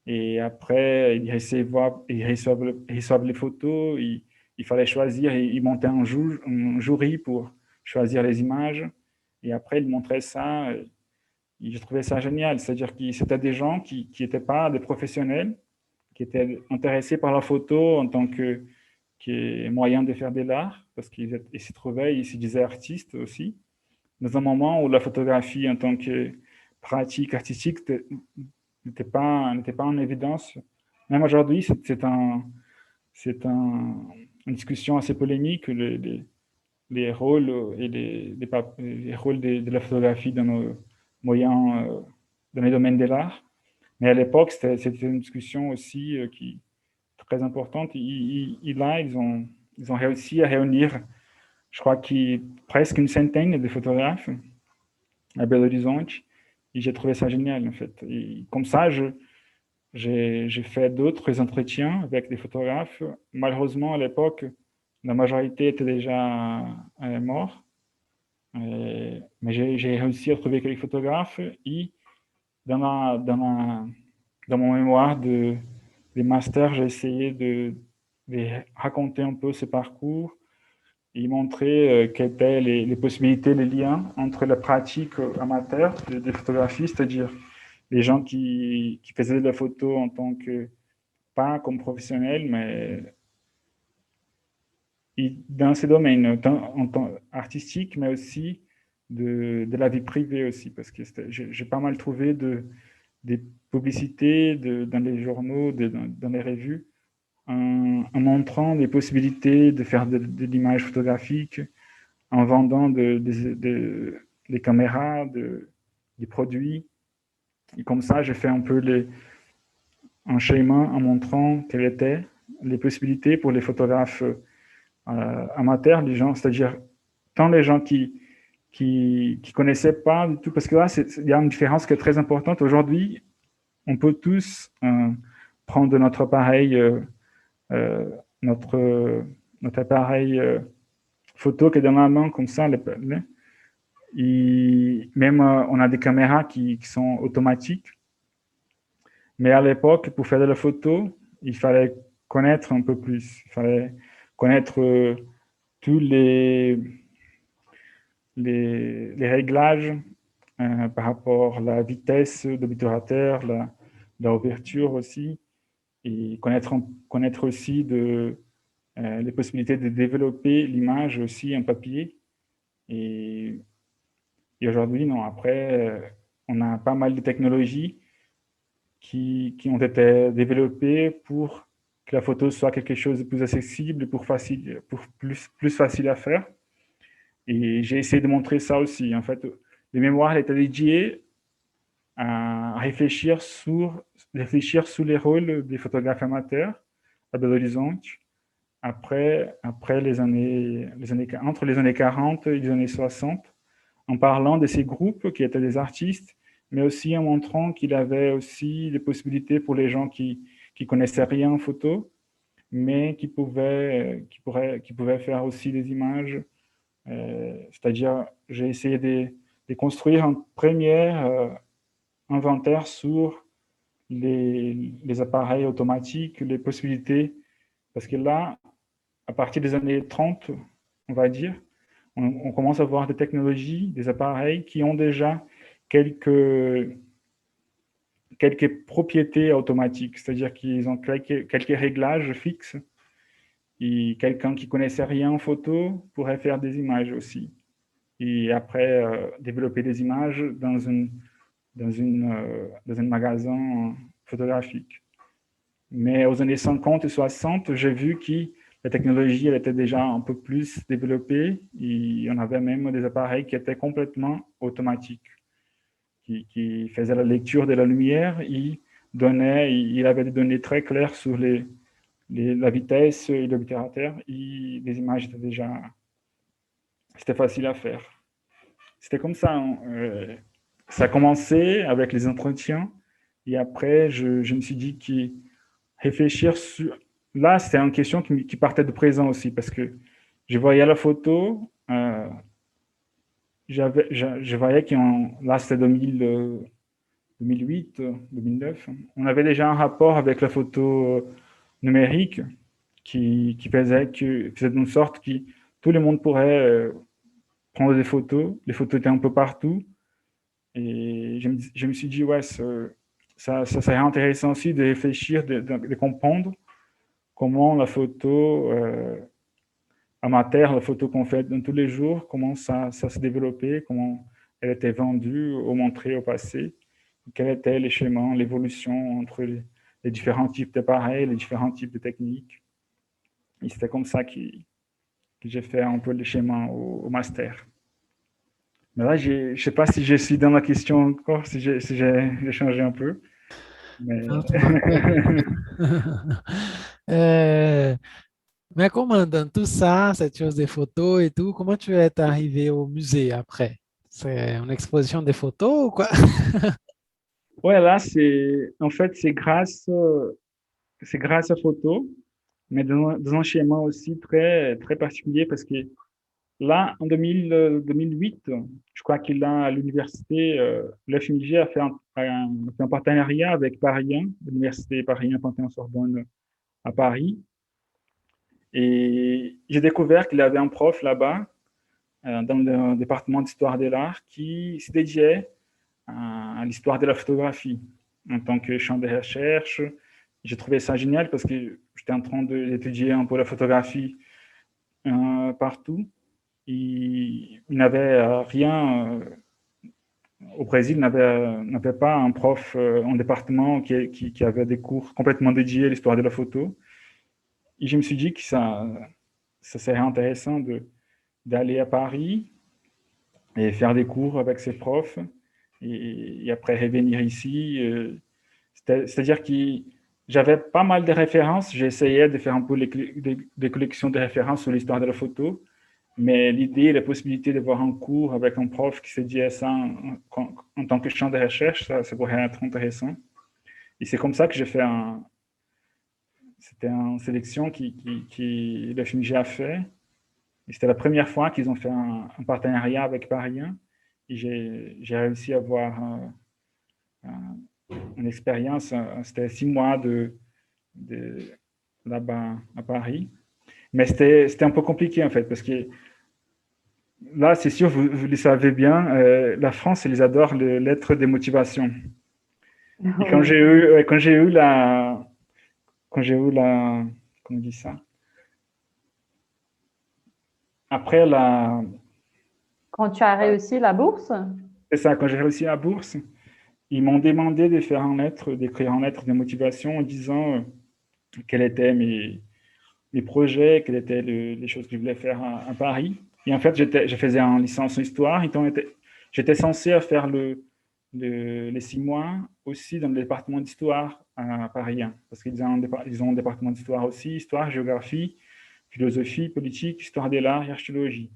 et après, ils reçoivent les photos, il fallait choisir, ils montaient un jury pour choisir les images et après, ils montraient ça. Et je trouvais ça génial, c'est-à-dire que c'était des gens qui n'étaient pas des professionnels, qui étaient intéressés par la photo en tant que moyen de faire de l'art, parce qu'ils s'y trouvaient, ils se disaient artistes aussi, dans un moment où la photographie en tant que pratique artistique n'était pas en évidence. Même aujourd'hui, c'est une discussion assez polémique, les rôles et les rôles de la photographie dans nos moyens, dans les domaines de l'art. Mais à l'époque, c'était une discussion aussi qui très importante. Là, ils ont réussi à réunir, je crois, presque une centaine de photographes à Belo Horizonte. Et j'ai trouvé ça génial, en fait. Et comme ça, j'ai fait d'autres entretiens avec des photographes. Malheureusement, à l'époque, la majorité était déjà morts. Mais j'ai réussi à trouver quelques photographes. Et dans mon mémoire de master, j'ai essayé de raconter un peu ce parcours et montrer quelles étaient les possibilités, les liens entre la pratique amateur de photographie, c'est-à-dire les gens qui faisaient de la photo en tant que, pas comme professionnels, mais dans ces domaines, tant en tant artistique, mais aussi de la vie privée aussi, parce que j'ai pas mal trouvé des publicités dans les journaux, dans les revues, en montrant des possibilités de faire de l'image photographique, en vendant des caméras, des produits. Et comme ça, j'ai fait un peu un schéma en montrant quelles étaient les possibilités pour les photographes amateurs, les gens, c'est-à-dire tant les gens qui connaissaient pas du tout, parce que là, il y a une différence qui est très importante. Aujourd'hui, on peut tous prendre notre appareil, notre appareil photo qui est dans la main comme ça, et même on a des caméras qui sont automatiques. Mais à l'époque, pour faire de la photo, il fallait connaître un peu plus. Il fallait connaître tous les réglages par rapport à la vitesse d'obturateur, la ouverture aussi, et connaître aussi les possibilités de développer l'image aussi en papier. Et aujourd'hui, non, après, on a pas mal de technologies qui ont été développées pour que la photo soit quelque chose de plus accessible, pour plus facile à faire. Et j'ai essayé de montrer ça aussi. En fait, le mémoire était dédié à réfléchir sur les rôles des photographes amateurs à Belo Horizonte après entre les années 40 et les années 60, en parlant de ces groupes qui étaient des artistes, mais aussi en montrant qu'il avait aussi des possibilités pour les gens qui connaissaient rien en photo, mais qui pouvaient faire aussi des images. C'est-à-dire, j'ai essayé de construire un premier inventaire sur les appareils automatiques, les possibilités, parce que là, à partir des années 30, on va dire, on commence à voir des technologies, des appareils qui ont déjà quelques propriétés automatiques, c'est-à-dire qu'ils ont quelques réglages fixes. Et quelqu'un qui connaissait rien en photo pourrait faire des images aussi. Et après, développer des images dans un magasin photographique. Mais aux années 50 et 60, j'ai vu que la technologie elle était déjà un peu plus développée et on avait même des appareils qui étaient complètement automatiques, qui faisaient la lecture de la lumière et il avait des données très claires sur la vitesse et l'obturateur et les images étaient déjà... C'était facile à faire. C'était comme ça. Hein. Ça a commencé avec les entretiens et après, je me suis dit que réfléchir sur... Là, c'était une question qui partait de présent aussi parce que je voyais la photo, je voyais là, c'était 2008, 2009. On avait déjà un rapport avec la photo numérique qui faisait d'une sorte que tout le monde pourrait prendre des photos. Les photos étaient un peu partout. Et je me suis dit, ouais, ça serait intéressant aussi de réfléchir, de comprendre comment la photo amateur, la photo qu'on fait dans tous les jours, comment ça se développait, comment elle était vendue ou montrée au passé, quels étaient les schémas, l'évolution entre les différents types d'appareils, les différents types de techniques. Et c'était comme ça que j'ai fait un peu le schéma au master. Mais là, je ne sais pas si je suis dans la question encore, si j'ai changé un peu. Mais... Mais comment dans tout ça, cette chose des photos et tout, comment tu es arrivé au musée après? C'est une exposition des photos ou quoi? Ouais, là, en fait, c'est grâce à photo, mais dans un schéma aussi très, très particulier parce que là, en 2008, je crois qu'il a à l'université, l'FMIG a fait un partenariat avec Paris 1, l'université Paris 1 Panthéon-Sorbonne à Paris. Et j'ai découvert qu'il y avait un prof là-bas, dans le département d'histoire de l'art, qui se dédiait à l'histoire de la photographie en tant que champ de recherche. J'ai trouvé ça génial parce que j'étais en train d'étudier un peu la photographie partout. Il n'avait rien, au Brésil, n'avait pas un prof en département qui avait des cours complètement dédiés à l'histoire de la photo. Et je me suis dit que ça serait intéressant d'aller à Paris et faire des cours avec ces profs et après revenir ici. C'est-à-dire que j'avais pas mal de références. J'ai essayé de faire un peu des collections de références sur l'histoire de la photo. Mais l'idée, la possibilité de voir un cours avec un prof qui se dit ça en tant que champ de recherche, ça pourrait être intéressant. Et c'est comme ça que j'ai fait c'était une sélection qui le FMG a fait. Et c'était la première fois qu'ils ont fait un partenariat avec Paris 1. Et j'ai réussi à avoir une expérience. C'était 6 mois de là-bas à Paris. Mais c'était un peu compliqué, en fait, parce que là, c'est sûr, vous le savez bien, la France, ils adorent les lettres de motivation. Et quand j'ai eu la, comment on dit ça? Après Quand tu as réussi la bourse? C'est ça, quand j'ai réussi la bourse, ils m'ont demandé d'écrire une lettre de motivation en disant quels étaient mes projets, quelles étaient les choses que je voulais faire à Paris. Et en fait, je faisais une licence en histoire. J'étais censé faire les 6 mois aussi dans le département d'histoire à Paris 1, parce qu'ils ont un département d'histoire aussi, histoire, géographie, philosophie, politique, histoire de l'art et archéologie.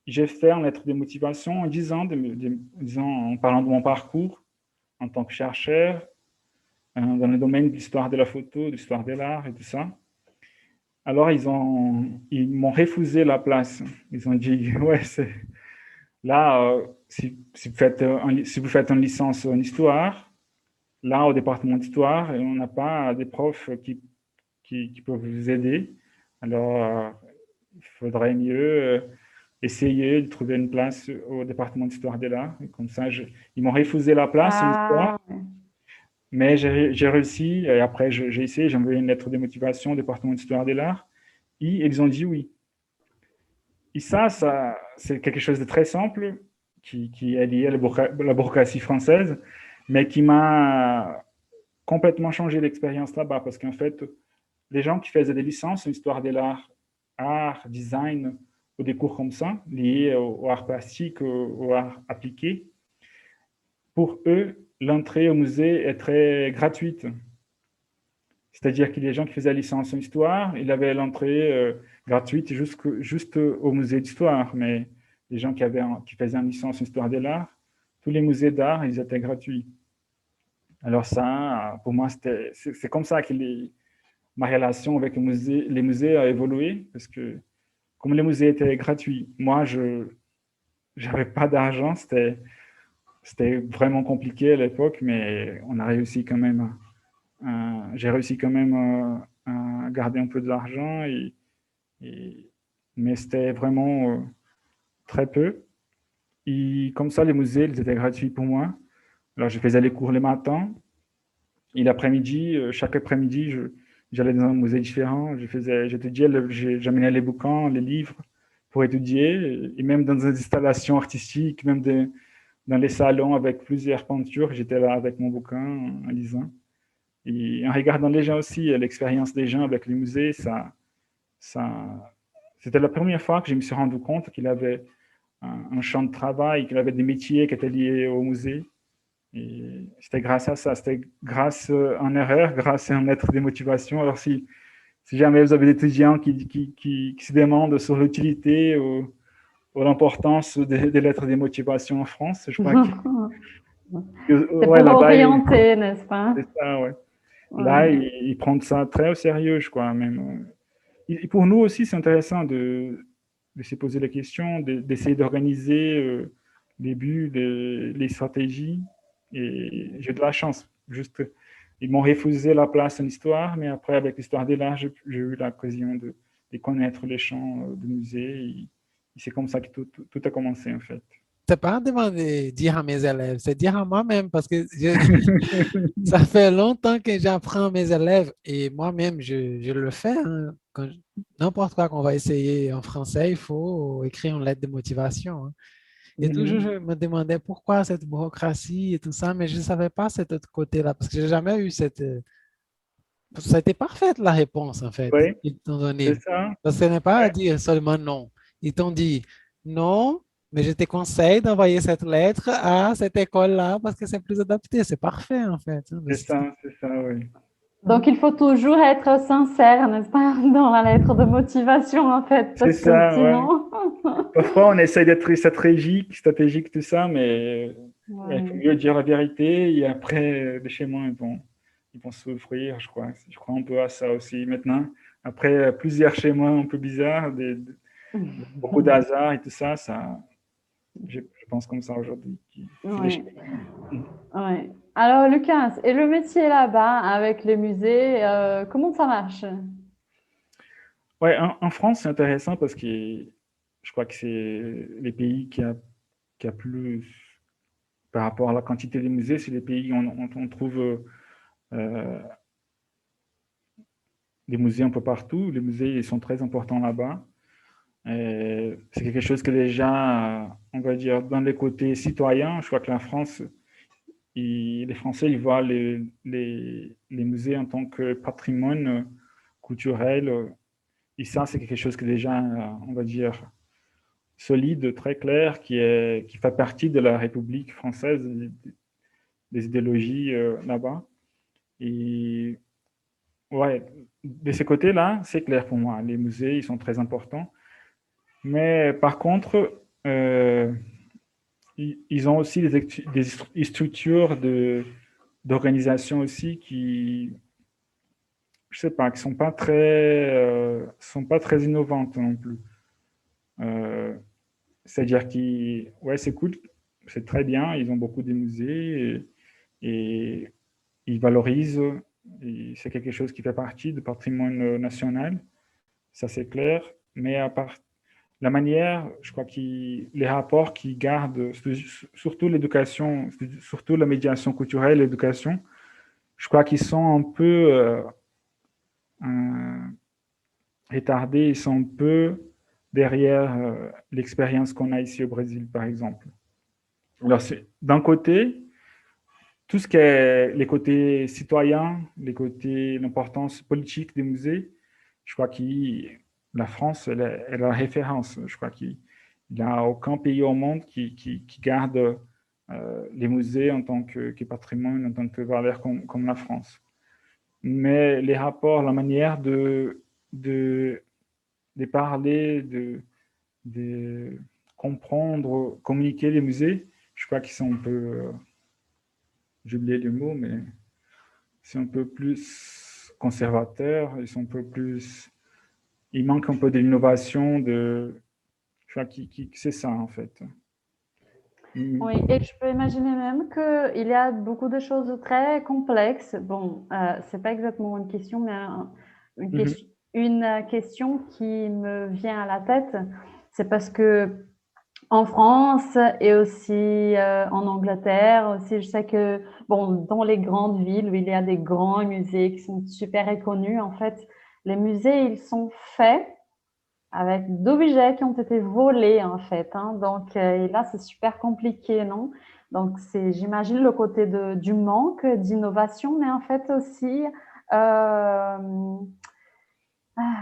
J'ai fait une lettre de motivation en disant, en parlant de mon parcours en tant que chercheur dans le domaine de l'histoire de la photo, de l'histoire de l'art et tout ça. Alors, ils m'ont refusé la place. Ils ont dit, ouais, là, si vous faites une licence en histoire, là, au département d'histoire, on n'a pas des profs qui peuvent vous aider. Alors, il faudrait mieux essayer de trouver une place au département d'histoire de l'art. Comme ça, ils m'ont refusé la place en histoire. Mais j'ai réussi, et après j'ai essayé, j'ai envoyé une lettre de motivation au département d'histoire de l'art, et ils ont dit oui. Et ça c'est quelque chose de très simple, qui est lié à la bureaucratie française, mais qui m'a complètement changé l'expérience là-bas, parce qu'en fait, les gens qui faisaient des licences en histoire de l'art, art, design, ou des cours comme ça, liés au art plastique, au art appliqué, pour eux, l'entrée au musée est très gratuite. C'est-à-dire que les gens qui faisaient la licence en histoire, ils avaient l'entrée gratuite juste au musée d'histoire. Mais les gens qui faisaient une licence en histoire de l'art, tous les musées d'art, ils étaient gratuits. Alors ça, pour moi, c'est comme ça que ma relation avec les musées a évolué. Parce que comme les musées étaient gratuits, moi, je n'avais pas d'argent. C'était vraiment compliqué à l'époque, mais on a réussi quand même. J'ai réussi quand même à garder un peu de l'argent, mais c'était vraiment très peu. Et comme ça, les musées, ils étaient gratuits pour moi. Alors, je faisais les cours le matin. Et l'après-midi, chaque après-midi, j'allais dans un musée différent. J'étudiais, j'amenais les bouquins, les livres pour étudier. Et même dans des installations artistiques, même dans les salons avec plusieurs peintures, j'étais là avec mon bouquin en lisant. Et en regardant les gens aussi, l'expérience des gens avec les musées, c'était la première fois que je me suis rendu compte qu'il avait un champ de travail, qu'il avait des métiers qui étaient liés au musée. Et c'était grâce à ça, c'était grâce à une erreur, grâce à une lettre de motivation. Alors si jamais vous avez des étudiants qui se demandent sur l'utilité ou l'importance des lettres de motivation en France, je crois c'est pour orienter, n'est-ce pas? C'est ça, ouais. Là, ils prennent ça très au sérieux, je crois, même. Et pour nous aussi, c'est intéressant de se poser la question, d'essayer d'organiser les buts, les stratégies. Et j'ai de la chance. Juste, ils m'ont refusé la place en histoire, mais après, avec l'histoire de l'art, j'ai eu l'occasion de connaître les champs de musée. Et c'est comme ça que tout a commencé, en fait. c'est pas demander, dire à mes élèves, c'est dire à moi-même parce que ça fait longtemps que j'apprends à mes élèves et moi-même, je le fais. Hein. N'importe quoi qu'on va essayer en français, il faut écrire une lettre de motivation. Hein. Et toujours, je me demandais pourquoi cette bureaucratie et tout ça, mais je ne savais pas cet autre côté-là parce que j'ai jamais eu cette. Ça a été parfaite la réponse, en fait, Oui, qu'ils t'ont c'est donné. ça. Parce que ce n'est pas à Ouais, dire seulement non. Ils t'ont dit non, mais je te conseille d'envoyer cette lettre à cette école-là parce que c'est plus adapté. C'est parfait, en fait. Hein. c'est ça, oui. Donc, il faut toujours être sincère, n'est-ce pas, dans la lettre de motivation, en fait, C'est parce que ça, ouais. sinon... Parfois, on essaye d'être stratégique, tout ça, mais ouais, il faut Ouais. mieux dire la vérité et après, les schémas, ils vont souffrir, je crois. Je crois un peu à ça aussi maintenant. Après plusieurs schémas un peu bizarres, beaucoup d'hasard et tout ça, je pense comme ça aujourd'hui. C'est des Ouais. schémas. Ouais. Alors, Lucas, et le métier là-bas avec les musées, comment ça marche? Ouais, en France, c'est intéressant parce que je crois que c'est les pays qui a plus, par rapport à la quantité des musées, c'est les pays où on trouve euh, des musées un peu partout. Les musées, ils sont très importants là-bas. C'est quelque chose que déjà, on va dire, dans les côtés citoyens, je crois que la France, les Français, ils voient les musées en tant que patrimoine culturel. Et ça, c'est quelque chose que déjà, on va dire, solide, très clair, qui fait partie de la République française, des idéologies là-bas. Et ouais, de ce côté-là, c'est clair pour moi. Les musées, ils sont très importants. Mais par contre, ils ont aussi des structures d'organisation aussi qui, je sais pas, qui sont pas très innovantes non plus. Euh, C'est-à-dire qu'ils, ouais, c'est cool, c'est très bien, ils ont beaucoup de musées et ils valorisent, et c'est quelque chose qui fait partie du patrimoine national, ça c'est clair, mais à part la manière, je crois que les rapports qu'ils gardent, surtout l'éducation, surtout la médiation culturelle, l'éducation, je crois qu'ils sont un peu euh, retardés, ils sont un peu derrière l'expérience qu'on a ici au Brésil, par exemple. Alors, d'un côté, tout ce qui est les côtés citoyens, l'importance politique des musées, je crois que la France, elle a la référence. Je crois qu'il n'y a aucun pays au monde qui garde les musées en tant que patrimoine, en tant que valeur comme la France. Mais les rapports, la manière de parler, de comprendre, communiquer les musées, je crois qu'ils sont un peu, j'ai oublié le mot, mais c'est un peu plus conservateur, ils sont un peu plus, il manque un peu de l'innovation, je crois c'est ça en fait. Oui, et je peux imaginer même qu'il y a beaucoup de choses très complexes. Bon, c'est pas exactement une question, mais une, Mhm. une question qui me vient à la tête. C'est parce que en France et aussi en Angleterre, aussi, je sais que bon, dans les grandes villes où il y a des grands musées qui sont super reconnus, en fait, les musées, ils sont faits avec d'objets qui ont été volés en fait. Hein. Donc et là, c'est super compliqué, non? Donc c'est, j'imagine, le côté du manque d'innovation, mais en fait aussi,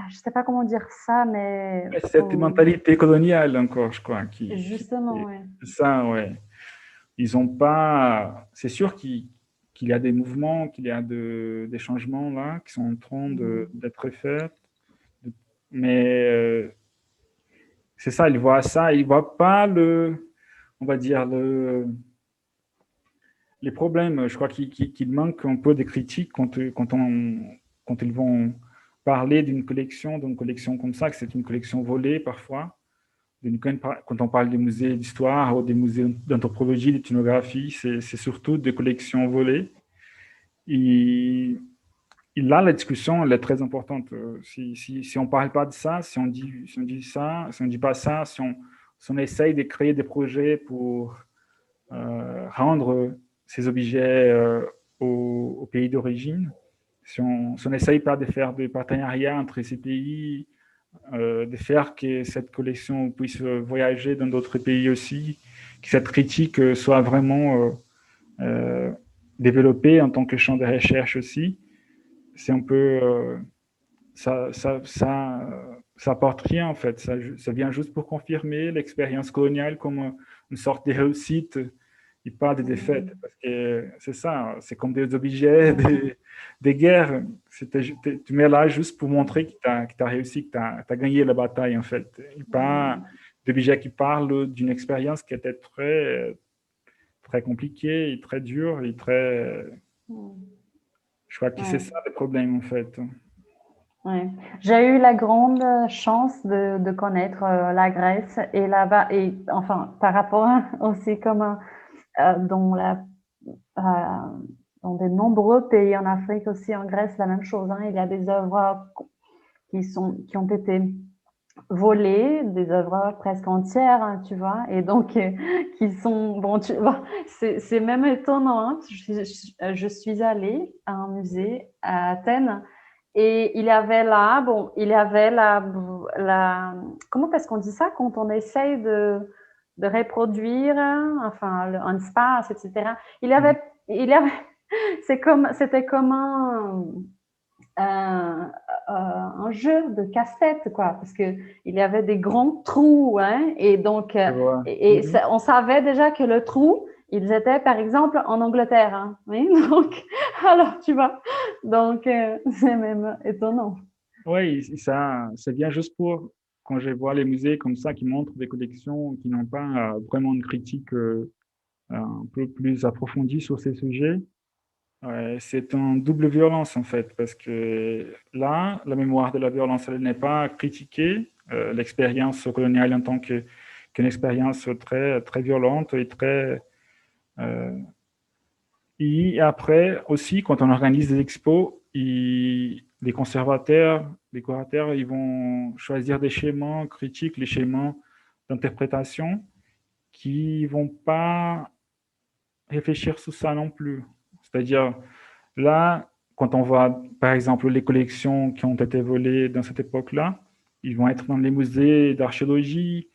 je sais pas comment dire ça, mais Cette mentalité coloniale encore, je crois, justement, ouais. ça, ouais. Ils ont pas, c'est sûr qu'il y a des mouvements, qu'il y a des changements là qui sont en train d'être faits, mais c'est ça, ils voient pas on va dire, les problèmes. Je crois qu'il manque un peu de critiques quand ils vont parler d'une collection comme ça, que c'est une collection volée parfois. Quand on parle des musées d'histoire ou des musées d'anthropologie, d'ethnographie, c'est surtout des collections volées. Et, et là, la discussion, elle est très importante. Si on ne parle pas de ça, si on dit ça, si on dit pas ça, si on on essaye de créer des projets pour rendre ces objets au pays d'origine, si on n'essaye pas de faire des partenariats entre ces pays, de faire que cette collection puisse voyager dans d'autres pays aussi, que cette critique soit vraiment développée en tant que champ de recherche aussi, c'est un peu... ça apporte rien en fait, ça vient juste pour confirmer l'expérience coloniale comme une sorte de réussite et pas des défaites, parce que c'est ça, c'est comme des objets des guerres, tu mets là juste pour montrer que tu as réussi, que tu as gagné la bataille en fait, et pas d'objets qui parlent d'une expérience qui était très, très compliquée et très dure et très... Je crois que c'est ça le problème en fait. Ouais. J'ai eu la grande chance de connaître la Grèce et là-bas, et enfin par rapport aussi comme dans de nombreux pays en Afrique aussi, en Grèce, la même chose. Hein, il y a des œuvres qui ont été volées, des œuvres presque entières, hein, tu vois, et donc qui sont bon, tu vois, c'est même étonnant. Hein, je suis allée à un musée à Athènes. Et il y avait là, comment est-ce qu'on dit ça quand on essaye de reproduire, enfin, un espace, etc. C'était comme un jeu de casse-tête, quoi, parce que il y avait des grands trous, hein, et donc, on savait déjà que le trou, ils étaient, par exemple, en Angleterre, hein, oui, donc, alors, tu vois, donc, c'est même étonnant. Oui, ça vient juste pour, quand je vois les musées comme ça, qui montrent des collections qui n'ont pas vraiment une critique un peu plus approfondie sur ces sujets, c'est une double violence, en fait, parce que là, la mémoire de la violence, elle n'est pas critiquée, l'expérience coloniale en tant qu'une expérience très, très violente et très... et après, aussi, quand on organise des expos, les conservateurs, les curateurs, ils vont choisir des schémas critiques, les schémas d'interprétation qui ne vont pas réfléchir sur ça non plus. C'est-à-dire, là, quand on voit, par exemple, les collections qui ont été volées dans cette époque-là, ils vont être dans les musées d'archéologie,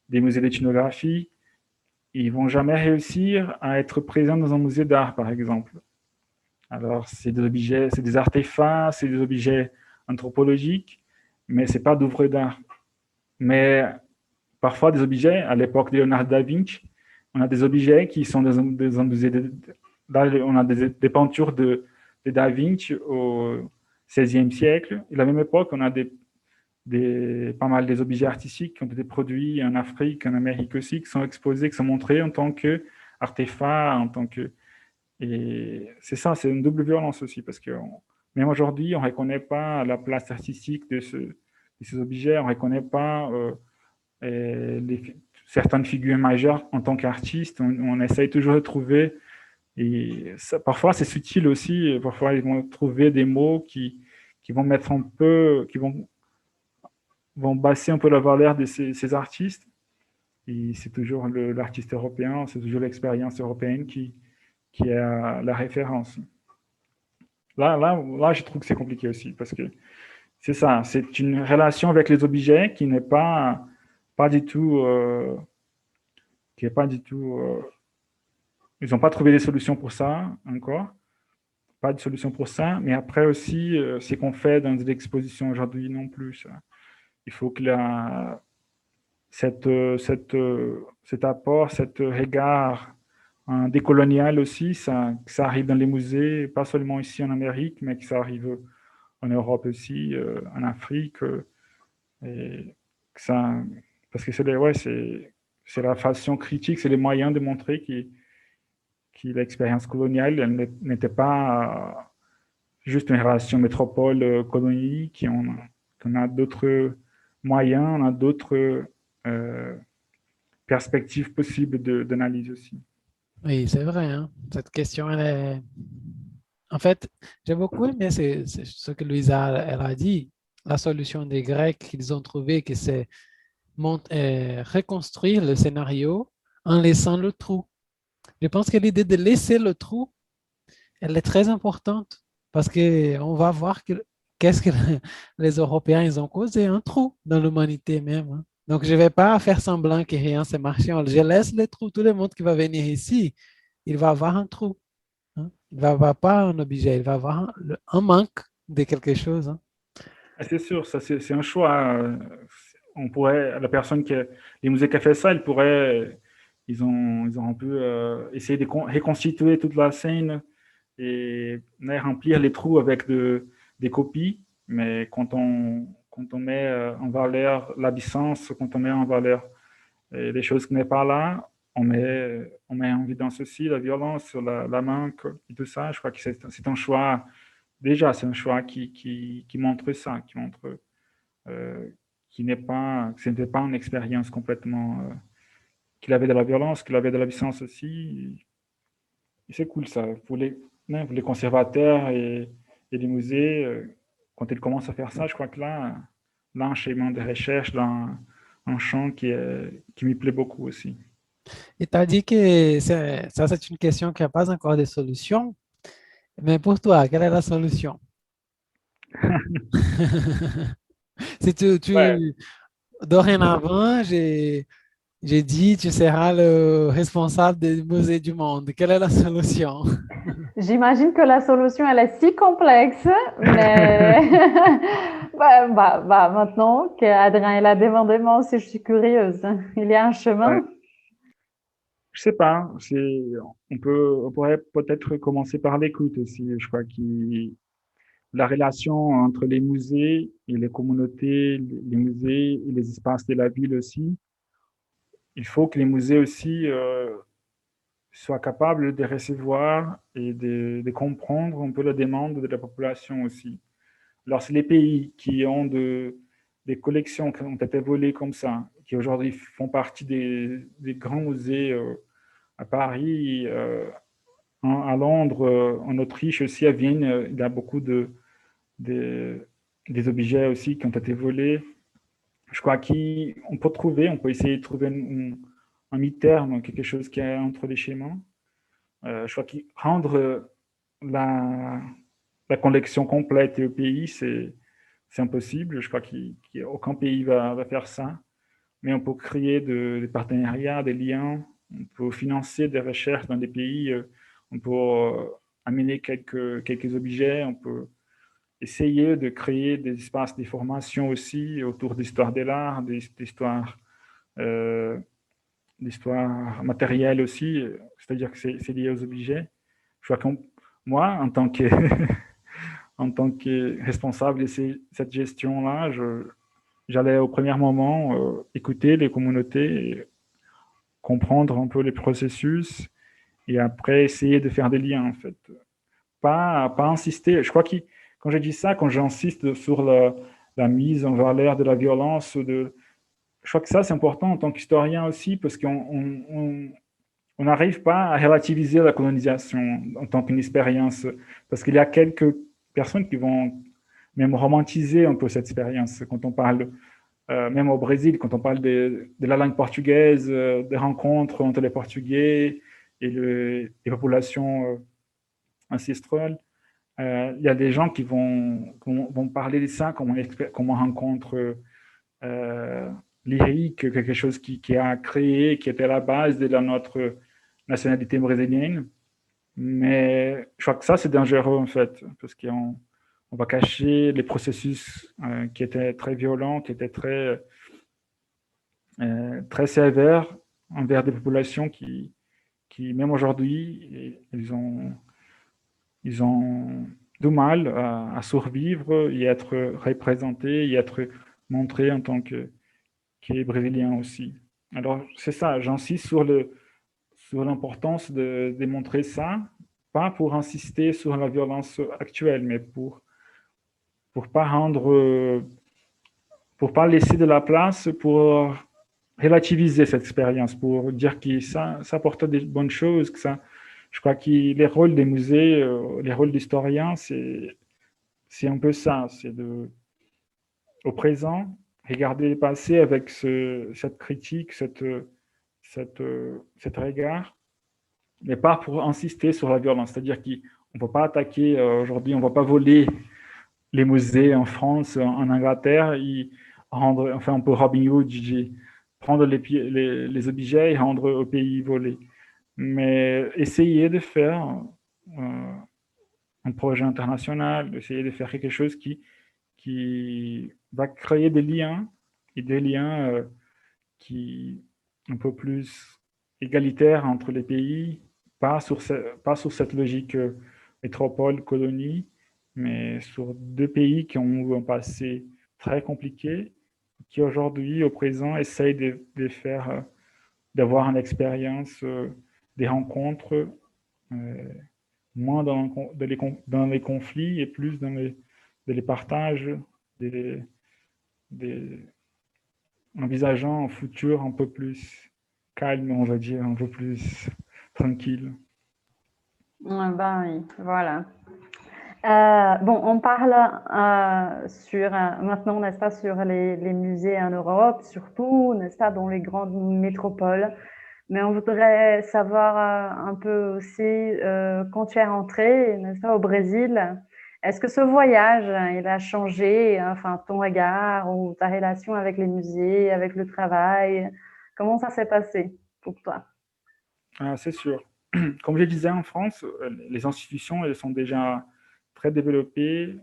des musées d'ethnographie. Ils ne vont jamais réussir à être présents dans un musée d'art, par exemple. Alors, c'est des objets, c'est des artefacts, c'est des objets anthropologiques, mais ce n'est pas d'œuvres d'art. Mais parfois, des objets, à l'époque de Léonard da Vinci, on a des objets qui sont dans un musée on a des peintures de Da Vinci au XVIe siècle. Et à la même époque, on a pas mal des objets artistiques qui ont été produits en Afrique, en Amérique aussi, qui sont exposés, qui sont montrés en tant qu'artefacts, en tant que... Et c'est ça, c'est une double violence aussi, parce que même aujourd'hui, on ne reconnaît pas la place artistique de ces objets, on ne reconnaît pas certaines figures majeures en tant qu'artistes, on essaye toujours de trouver, et ça, parfois c'est subtil aussi, parfois ils vont trouver des mots qui vont mettre un peu, qui vont basser un peu la valeur de ces artistes, et c'est toujours l'artiste européen, c'est toujours l'expérience européenne qui est la référence. Là, je trouve que c'est compliqué aussi, parce que c'est ça, c'est une relation avec les objets qui n'est pas du tout... ils n'ont pas trouvé des solutions pour ça encore, pas de solution pour ça, mais après aussi, c'est qu'on fait dans des expositions aujourd'hui non plus. Ça. Il faut que cet apport, cet regard décolonial aussi, que ça arrive dans les musées, pas seulement ici en Amérique, mais que ça arrive en Europe aussi, en Afrique, et que ça, parce que c'est la façon critique, c'est les moyens de montrer que l'expérience coloniale elle n'était pas juste une relation métropole-colonie, qu'on a d'autres moyens, on a d'autres perspectives possibles d'analyse aussi. Oui, c'est vrai. Hein? Cette question, elle est... En fait, j'ai beaucoup aimé ce que Louisa elle a dit. La solution des Grecs qu'ils ont trouvé, que c'est reconstruire le scénario en laissant le trou. Je pense que l'idée de laisser le trou, elle est très importante parce qu'on va voir qu'est-ce que les Européens ils ont causé, un trou dans l'humanité même. Hein. Donc, je ne vais pas faire semblant que rien s'est marché. Je laisse le trou. Tout le monde qui va venir ici, il va avoir un trou. Hein. Il ne va avoir pas un objet, il va avoir un manque de quelque chose. Hein. C'est sûr, ça c'est un choix. On pourrait, la personne les musées qui a fait ça, ils ont un peu essayé de reconstituer toute la scène et remplir les trous avec des copies. Mais quand on met en valeur l'absence, quand on met en valeur des choses qui n'est pas là, on met en évidence aussi la violence, la manque et tout ça. Je crois que c'est un choix. Déjà, c'est un choix qui montre ça, qui montre ce n'était pas une expérience complètement qu'il avait de la violence, qu'il avait de l'absence aussi. Et c'est cool ça. Pour les conservateurs et les musées, quand ils commencent à faire ça, je crois que là un chemin de recherche dans un champ qui me plaît beaucoup aussi. Et tu as dit que ça, c'est une question qui n'a pas encore de solution. Mais pour toi, quelle est la solution? Si Ouais. dorénavant, j'ai dit, tu seras le responsable des musées du monde. Quelle est la solution? J'imagine que la solution, elle est si complexe, mais maintenant qu'Adrien l'a demandé, moi aussi, je suis curieuse. Il y a un chemin? Ouais. Je sais pas. On pourrait peut-être commencer par l'écoute aussi. Je crois que la relation entre les musées et les communautés, les musées et les espaces de la ville aussi, il faut que les musées aussi soient capables de recevoir et de comprendre un peu la demande de la population aussi. Alors, c'est les pays qui ont des collections qui ont été volées comme ça, qui aujourd'hui font partie des grands musées à Paris, à Londres, en Autriche aussi, à Vienne, il y a beaucoup des objets aussi qui ont été volés. Je crois on peut essayer de trouver un mi-terme, quelque chose qui est entre les schémas. Je crois que rendre la collection complète au pays, c'est impossible. Je crois qu'aucun pays va faire ça. Mais on peut créer des partenariats, des liens. On peut financer des recherches dans des pays. On peut amener quelques objets. On peut essayer de créer des espaces de formation aussi autour d'histoire de l'art, d'histoire matérielle aussi. C'est-à-dire que c'est lié aux objets. Je crois que moi, en tant que responsable de cette gestion-là, j'allais au premier moment écouter les communautés, comprendre un peu les processus et après essayer de faire des liens en fait. Pas insister. Je crois que quand je dis ça, quand j'insiste sur la mise en valeur de la violence, je crois que ça c'est important en tant qu'historien aussi parce qu'on n'arrive pas à relativiser la colonisation en tant qu'une expérience parce qu'il y a quelques personnes qui vont même romantiser un peu cette expérience quand on parle même au Brésil, quand on parle de la langue portugaise, des rencontres entre les Portugais et les populations ancestrales, il y a des gens qui vont parler de ça comme une rencontre lyrique, quelque chose qui a créé, qui était la base de notre nationalité brésilienne. Mais je crois que ça, c'est dangereux en fait, parce qu'on va cacher les processus qui étaient très violents, qui étaient très sévères envers des populations qui même aujourd'hui, ils ont du mal à survivre et être représentés et être montrés en tant que Brésiliens aussi. Alors, c'est ça, j'insiste sur l'importance de démontrer ça, pas pour insister sur la violence actuelle, mais pour pas laisser de la place pour relativiser cette expérience, pour dire que ça apporte des bonnes choses, que ça, je crois que les rôles des musées, les rôles d'historiens, c'est un peu ça, c'est au présent, regarder le passé avec cette critique, cet regard, mais pas pour insister sur la violence. C'est-à-dire qu'on ne peut pas attaquer aujourd'hui, on ne va pas voler les musées en France, en Angleterre, enfin un peu Robin Hood, prendre les objets et rendre au pays volé. Mais essayer de faire un projet international, essayer de faire quelque chose qui va créer des liens, et des liens qui un peu plus égalitaires entre les pays, pas sur cette logique métropole-colonie, mais sur deux pays qui ont eu un passé très compliqué, qui aujourd'hui, au présent, essayent de faire, d'avoir une expérience, des rencontres, moins dans les conflits et plus dans les partages, envisageant un futur un peu plus calme, on va dire, un peu plus tranquille. Ben oui, voilà. Bon, on parle maintenant, n'est-ce pas, sur les musées en Europe, surtout, n'est-ce pas, dans les grandes métropoles. Mais on voudrait savoir un peu aussi, quand tu es rentré, n'est-ce pas, au Brésil, est-ce que ce voyage, il a changé, enfin, ton regard ou ta relation avec les musées, avec le travail? Comment ça s'est passé pour toi? Ah, c'est sûr. Comme je disais, en France, les institutions, elles sont déjà très développées.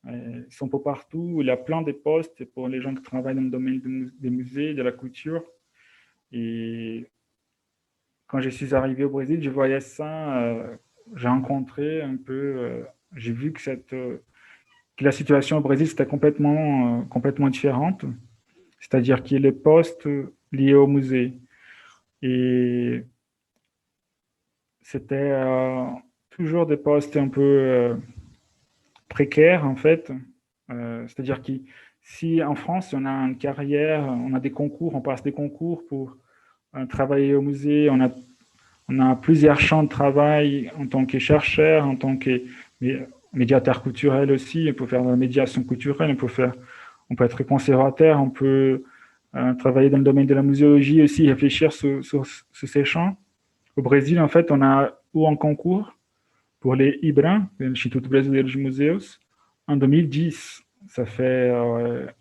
Ils sont pas partout. Il y a plein de postes pour les gens qui travaillent dans le domaine des musées, de la couture. Et quand je suis arrivé au Brésil, je voyais ça. J'ai rencontré un peu. J'ai vu que la situation au Brésil, c'était complètement différente. C'est-à-dire qu'il y a les postes liés au musée. Et c'était toujours des postes un peu précaires, en fait. C'est-à-dire que si en France, on a une carrière, on a des concours, on passe des concours pour travailler au musée, on a plusieurs champs de travail en tant que chercheur, en tant que médiateur culturel aussi, on peut faire de la médiation culturelle, on peut être conservateur, on peut travailler dans le domaine de la muséologie aussi, réfléchir sur ces champs. Au Brésil, en fait, on a eu un concours pour les IBRAM, l'Instituto Brasileiro de Museus, en 2010. Ça fait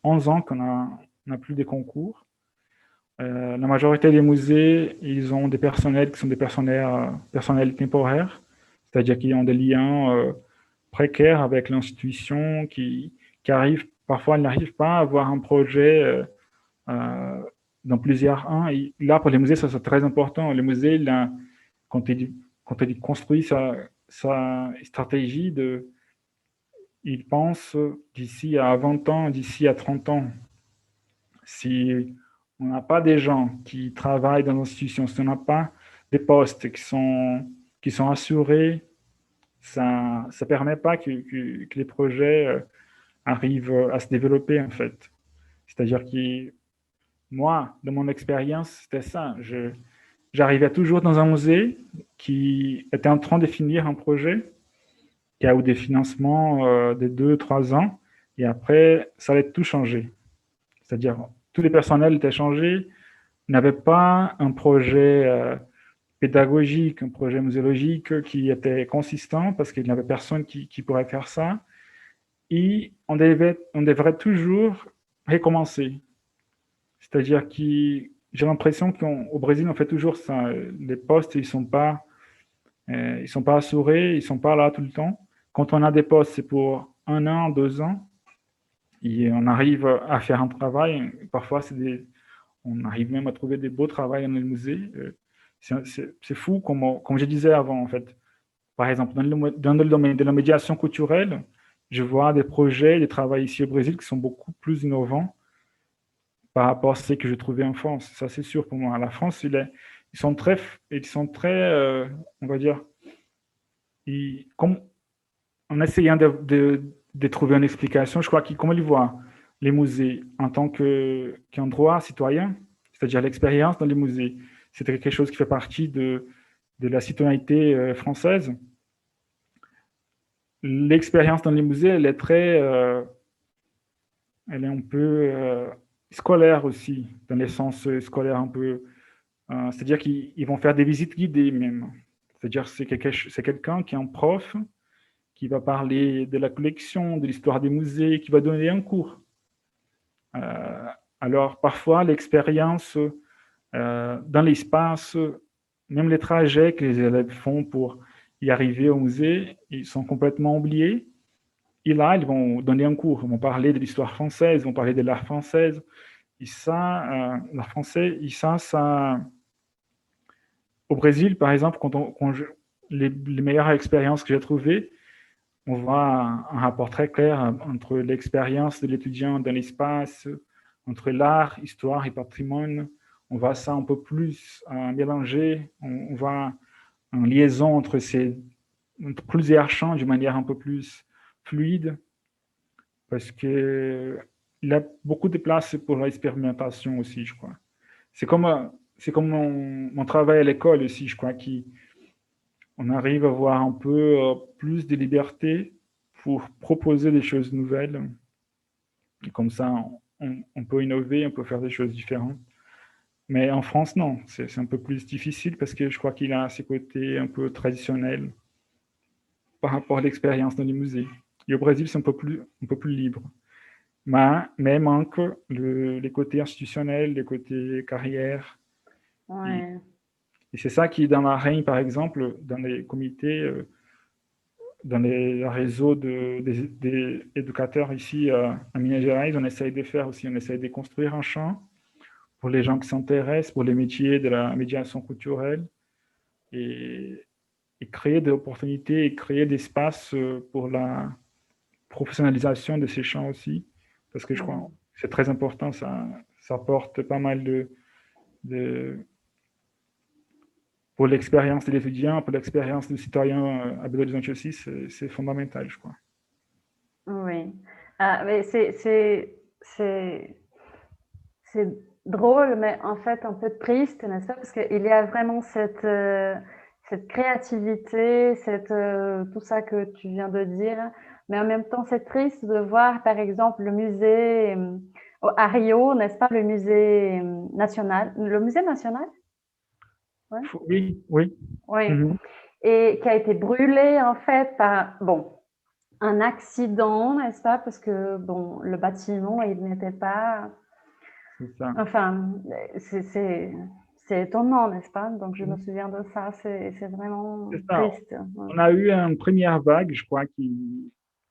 11 ans qu'on n'a plus de concours. La majorité des musées, ils ont des personnels qui sont des personnels temporaires, c'est-à-dire qu'ils ont des liens précaires avec l'institution, qui arrivent, parfois, ils n'arrivent pas à avoir un projet dans plusieurs ans. Et là, pour les musées, ça c'est très important. Les musées, là, quand ils construisent sa stratégie, ils pensent d'ici à 20 ans, d'ici à 30 ans. Si on n'a pas des gens qui travaillent dans l'institution, si on n'a pas des postes qui sont assurés, ça ne permet pas que les projets arrivent à se développer, en fait. C'est-à-dire que moi, de mon expérience, c'était ça. J'arrivais toujours dans un musée qui était en train de finir un projet, qui a eu des financements de 2-3 ans, et après, ça allait tout changer. C'est-à-dire, tous les personnels étaient changés, n'avaient pas un projet pédagogique, un projet muséologique qui était consistant, parce qu'il n'y avait personne qui pourrait faire ça, et on devrait toujours recommencer. C'est-à-dire que j'ai l'impression qu'au Brésil, on fait toujours ça. Les postes, ils sont pas assurés, ils sont pas là tout le temps. Quand on a des postes, c'est pour 1 an, 2 ans, et on arrive à faire un travail. Parfois, on arrive même à trouver des beaux travails dans les musées. C'est fou, comme je disais avant, en fait. Par exemple, dans le domaine de la médiation culturelle, je vois des projets, des travaux ici au Brésil qui sont beaucoup plus innovants par rapport à ce que je trouvais en France. Ça, c'est sûr pour moi. La France, ils sont très, on va dire, comme en essayant de trouver une explication, je crois comment ils voient les musées en tant qu'endroit citoyen, c'est-à-dire l'expérience dans les musées. C'est quelque chose qui fait partie de la citoyenneté française. L'expérience dans les musées, elle est très elle est un peu scolaire aussi, dans les sens scolaires un peu. C'est-à-dire qu'ils vont faire des visites guidées même. C'est-à-dire c'est quelqu'un qui est un prof qui va parler de la collection, de l'histoire des musées, qui va donner un cours. Alors parfois l'expérience dans l'espace, même les trajets que les élèves font pour y arriver au musée, ils sont complètement oubliés. Et là, ils vont donner un cours, ils vont parler de l'histoire française, ils vont parler de l'art français. Et ça, l'art français, et ça, au Brésil, par exemple, les meilleures expériences que j'ai trouvées, on voit un rapport très clair entre l'expérience de l'étudiant dans l'espace, entre l'art, histoire et patrimoine. On voit ça un peu plus mélangé, on voit une liaison entre plusieurs champs d'une manière un peu plus fluide, parce qu'il y a beaucoup de place pour l'expérimentation aussi, je crois. C'est comme mon travail à l'école aussi, je crois, on arrive à avoir un peu plus de liberté pour proposer des choses nouvelles. Et comme ça, on peut innover, on peut faire des choses différentes. Mais en France, non, c'est un peu plus difficile parce que je crois qu'il a ses côtés un peu traditionnels par rapport à l'expérience dans les musées. Et au Brésil, c'est un peu plus libre. Mais manque les côtés institutionnels, les côtés carrière. Ouais. Et c'est ça qui, dans la REIN, par exemple, dans les comités, dans les réseaux des éducateurs ici à Minas Gerais, on essaye de faire aussi, on essaye de construire un champ pour les gens qui s'intéressent, pour les métiers de la médiation culturelle, et créer des opportunités et créer des espaces pour la professionnalisation de ces champs aussi, parce que je crois que c'est très important, ça apporte pas mal pour l'expérience de l'étudiant, pour l'expérience du citoyen à Belo Horizonte aussi, c'est fondamental, je crois. Oui. Mais c'est drôle, mais en fait un peu triste, n'est-ce pas? Parce qu'il y a vraiment cette créativité, tout ça que tu viens de dire, mais en même temps c'est triste de voir par exemple le musée à Rio, n'est-ce pas? Le musée national. Ouais. Oui, oui. Oui. Et qui a été brûlé en fait par un accident, n'est-ce pas? Parce que le bâtiment, il n'était pas. C'est ça. Enfin, c'est étonnant, n'est-ce pas? Donc je me souviens de ça. C'est vraiment triste. On a eu une première vague, je crois,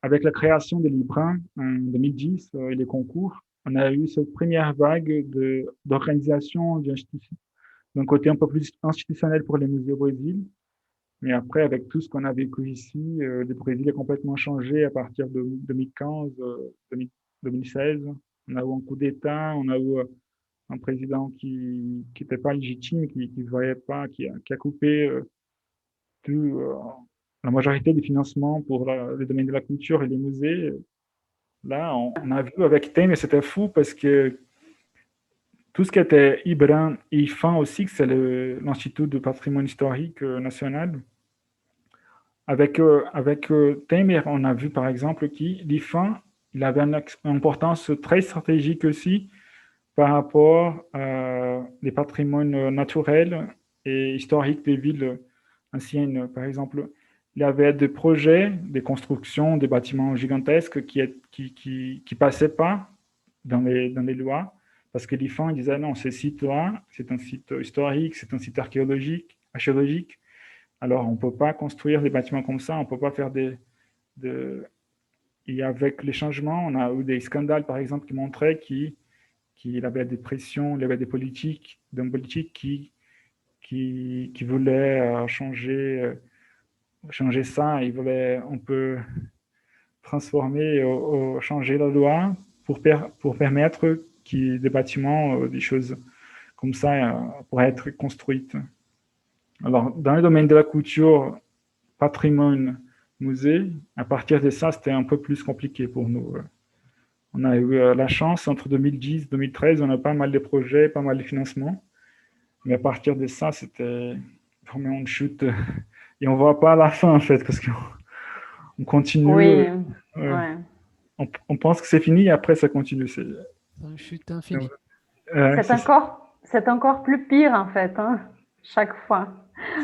avec la création des Librins en 2010 et les concours, on a eu cette première vague d'organisation d'un côté un peu plus institutionnel pour les musées au Brésil. Mais après, avec tout ce qu'on a vécu ici, le Brésil a complètement changé à partir de 2015, 2016. On a eu un coup d'État, on a eu un président qui n'était pas légitime, qui voyait pas, qui a coupé la majorité des financements pour le domaine de la culture et les musées. Là, on a vu avec Temer, c'était fou parce que tout ce qui était IBRAN et IFAN aussi, que c'est l'Institut de patrimoine historique national. Avec Temer, on a vu par exemple que l'IFAN, il avait une importance très stratégique aussi par rapport les patrimoines naturels et historiques des villes anciennes. Par exemple, il y avait des projets, des constructions, des bâtiments gigantesques qui passaient pas dans les lois, parce que l'IFAN disait non, ce site-là, c'est un site historique, c'est un site archéologique. Alors, on ne peut pas construire des bâtiments comme ça, on ne peut pas faire Et avec les changements, on a eu des scandales, par exemple, qui montraient qu'il y avait des pressions, il y avait des politiques, d'hommes politiques qui voulaient changer ça. Ils voulaient un peu transformer, changer la loi pour permettre que des bâtiments, des choses comme ça pourraient être construites. Alors, dans le domaine de la culture, patrimoine, musée, à partir de ça, c'était un peu plus compliqué pour nous. On a eu la chance, entre 2010 et 2013, on a pas mal de projets, pas mal de financements. Mais à partir de ça, c'était vraiment une chute. Et on ne voit pas la fin, en fait, parce qu'on continue. Oui, ouais. on pense que c'est fini et après ça continue. C'est une chute infinie. C'est encore plus pire en fait, hein, chaque fois.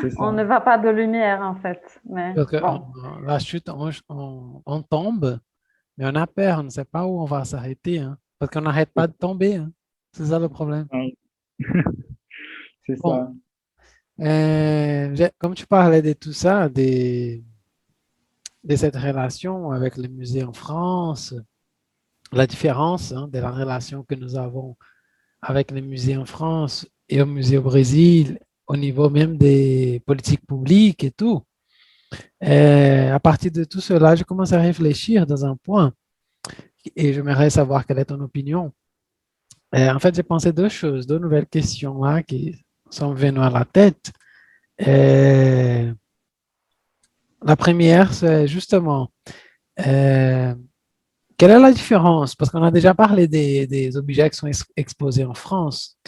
C'est ça. On ne va pas de lumière en fait. Mais Parce que bon. la chute, on tombe, mais on a peur, on ne sait pas où on va s'arrêter, hein, parce qu'on n'arrête pas de tomber. Hein. C'est ça le problème. Ouais. C'est Bon. ça. Comme tu parlais de tout ça, de cette relation avec les musées en France, la différence de la relation que nous avons avec les musées en France et au musée au Brésil, au niveau même des politiques publiques et tout. À partir de tout cela, je commence à réfléchir dans un point et j'aimerais savoir quelle est ton opinion. En fait, j'ai pensé deux choses, deux nouvelles questions là qui sont venues à la tête. La première, c'est justement, quelle est la différence? Parce qu'on a déjà parlé des objets qui sont exposés en France.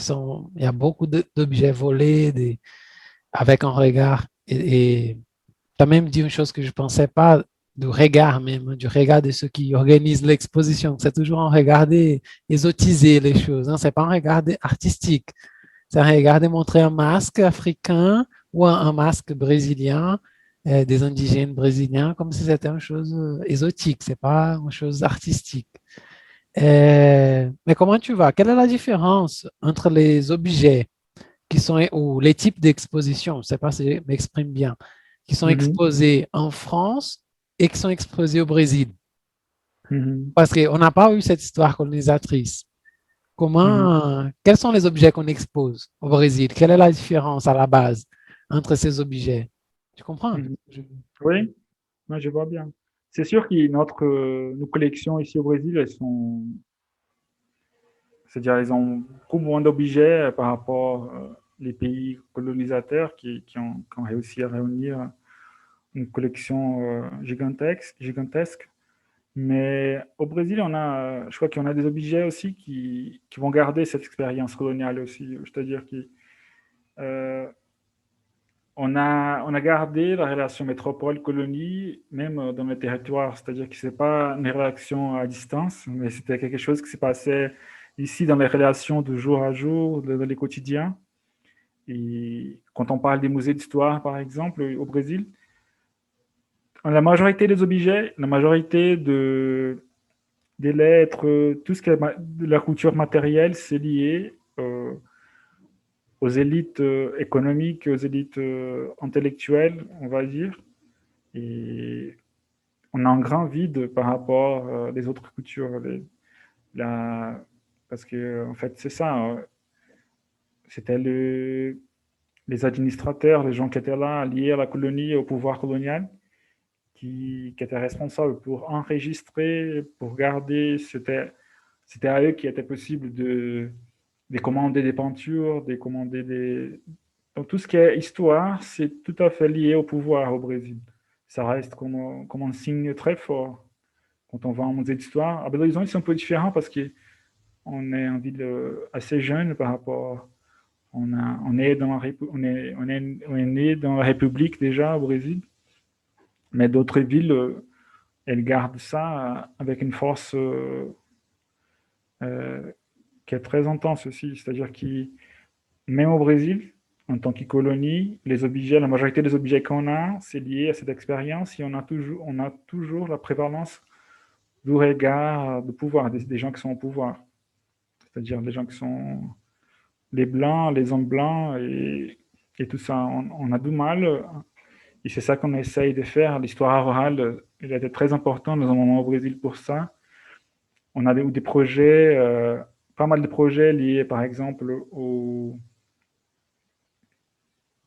Il y a beaucoup d'objets volés avec un regard. Et tu as même dit une chose que je ne pensais pas, du regard même, du regard de ceux qui organisent l'exposition. C'est toujours un regard exotiser les choses. Ce n'est pas un regard artistique. C'est un regard de montrer un masque africain ou un masque brésilien, des indigènes brésiliens, comme si c'était une chose exotique, ce n'est pas une chose artistique. Mais comment tu vas? Quelle est la différence entre les objets qui sont, ou les types d'expositions, je ne sais pas si je m'exprime bien, qui sont exposés en France et qui sont exposés au Brésil? Parce qu'on n'a pas eu cette histoire colonisatrice. Quels sont les objets qu'on expose au Brésil? Quelle est la différence à la base entre ces objets? Tu comprends? Oui, moi, je vois bien. C'est sûr que nos collections ici au Brésil, c'est-à-dire, elles ont beaucoup moins d'objets par rapport aux pays colonisateurs qui ont réussi à réunir une collection gigantesque. Mais au Brésil, je crois qu'on a des objets aussi qui vont garder cette expérience coloniale aussi. C'est-à-dire qu'on a gardé la relation métropole-colonie, même dans le territoire. C'est-à-dire que ce n'est pas une relation à distance, mais c'était quelque chose qui s'est passé ici dans les relations de jour à jour, dans les quotidiens. Et quand on parle des musées d'histoire, par exemple, au Brésil, la majorité des objets, la majorité des lettres, tout ce qui est de la culture matérielle, c'est lié aux élites économiques, aux élites intellectuelles, on va dire. Et on a un grand vide par rapport aux autres cultures. Parce que, en fait, c'est ça. C'était les administrateurs, les gens qui étaient là, liés à la colonie et au pouvoir colonial, qui étaient responsables pour enregistrer, pour garder. C'était à eux qu'il était possible de commander des peintures, de commander des... Donc tout ce qui est histoire, c'est tout à fait lié au pouvoir au Brésil. Ça reste comme un signe très fort. Quand on va en musée d'histoire, à Belo Horizonte, c'est un peu différent parce qu'on est en ville assez jeune par rapport... On est né dans la République déjà au Brésil. Mais d'autres villes, elles gardent ça avec une force qui est très intense aussi. C'est-à-dire que même au Brésil, en tant que colonie, la majorité des objets qu'on a, c'est lié à cette expérience et on a toujours la prévalence du regard de pouvoir, des gens qui sont au pouvoir. C'est-à-dire des gens qui sont les blancs, les hommes blancs et tout ça. On a du mal. Et c'est ça qu'on essaye de faire. L'histoire orale, elle était très importante dans un moment au Brésil pour ça. On a des projets, pas mal de projets liés, par exemple, au...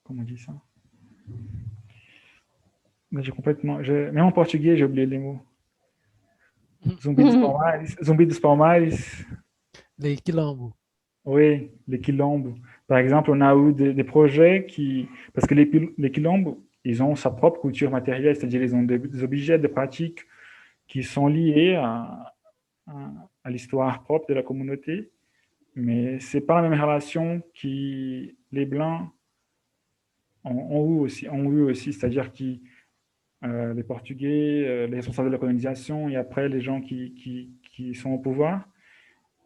Comment on dit ça? Même en portugais, j'ai oublié les mots. Zumbi dos Palmares. Les quilombos. Oui, les quilombos. Par exemple, on a eu des projets parce que les quilombos, ils ont sa propre culture matérielle, c'est-à-dire ils ont des objets, des pratiques qui sont liés à l'histoire propre de la communauté, mais ce n'est pas la même relation que les Blancs ont eu aussi, c'est-à-dire que les Portugais, les responsables de la colonisation, et après les gens qui sont au pouvoir,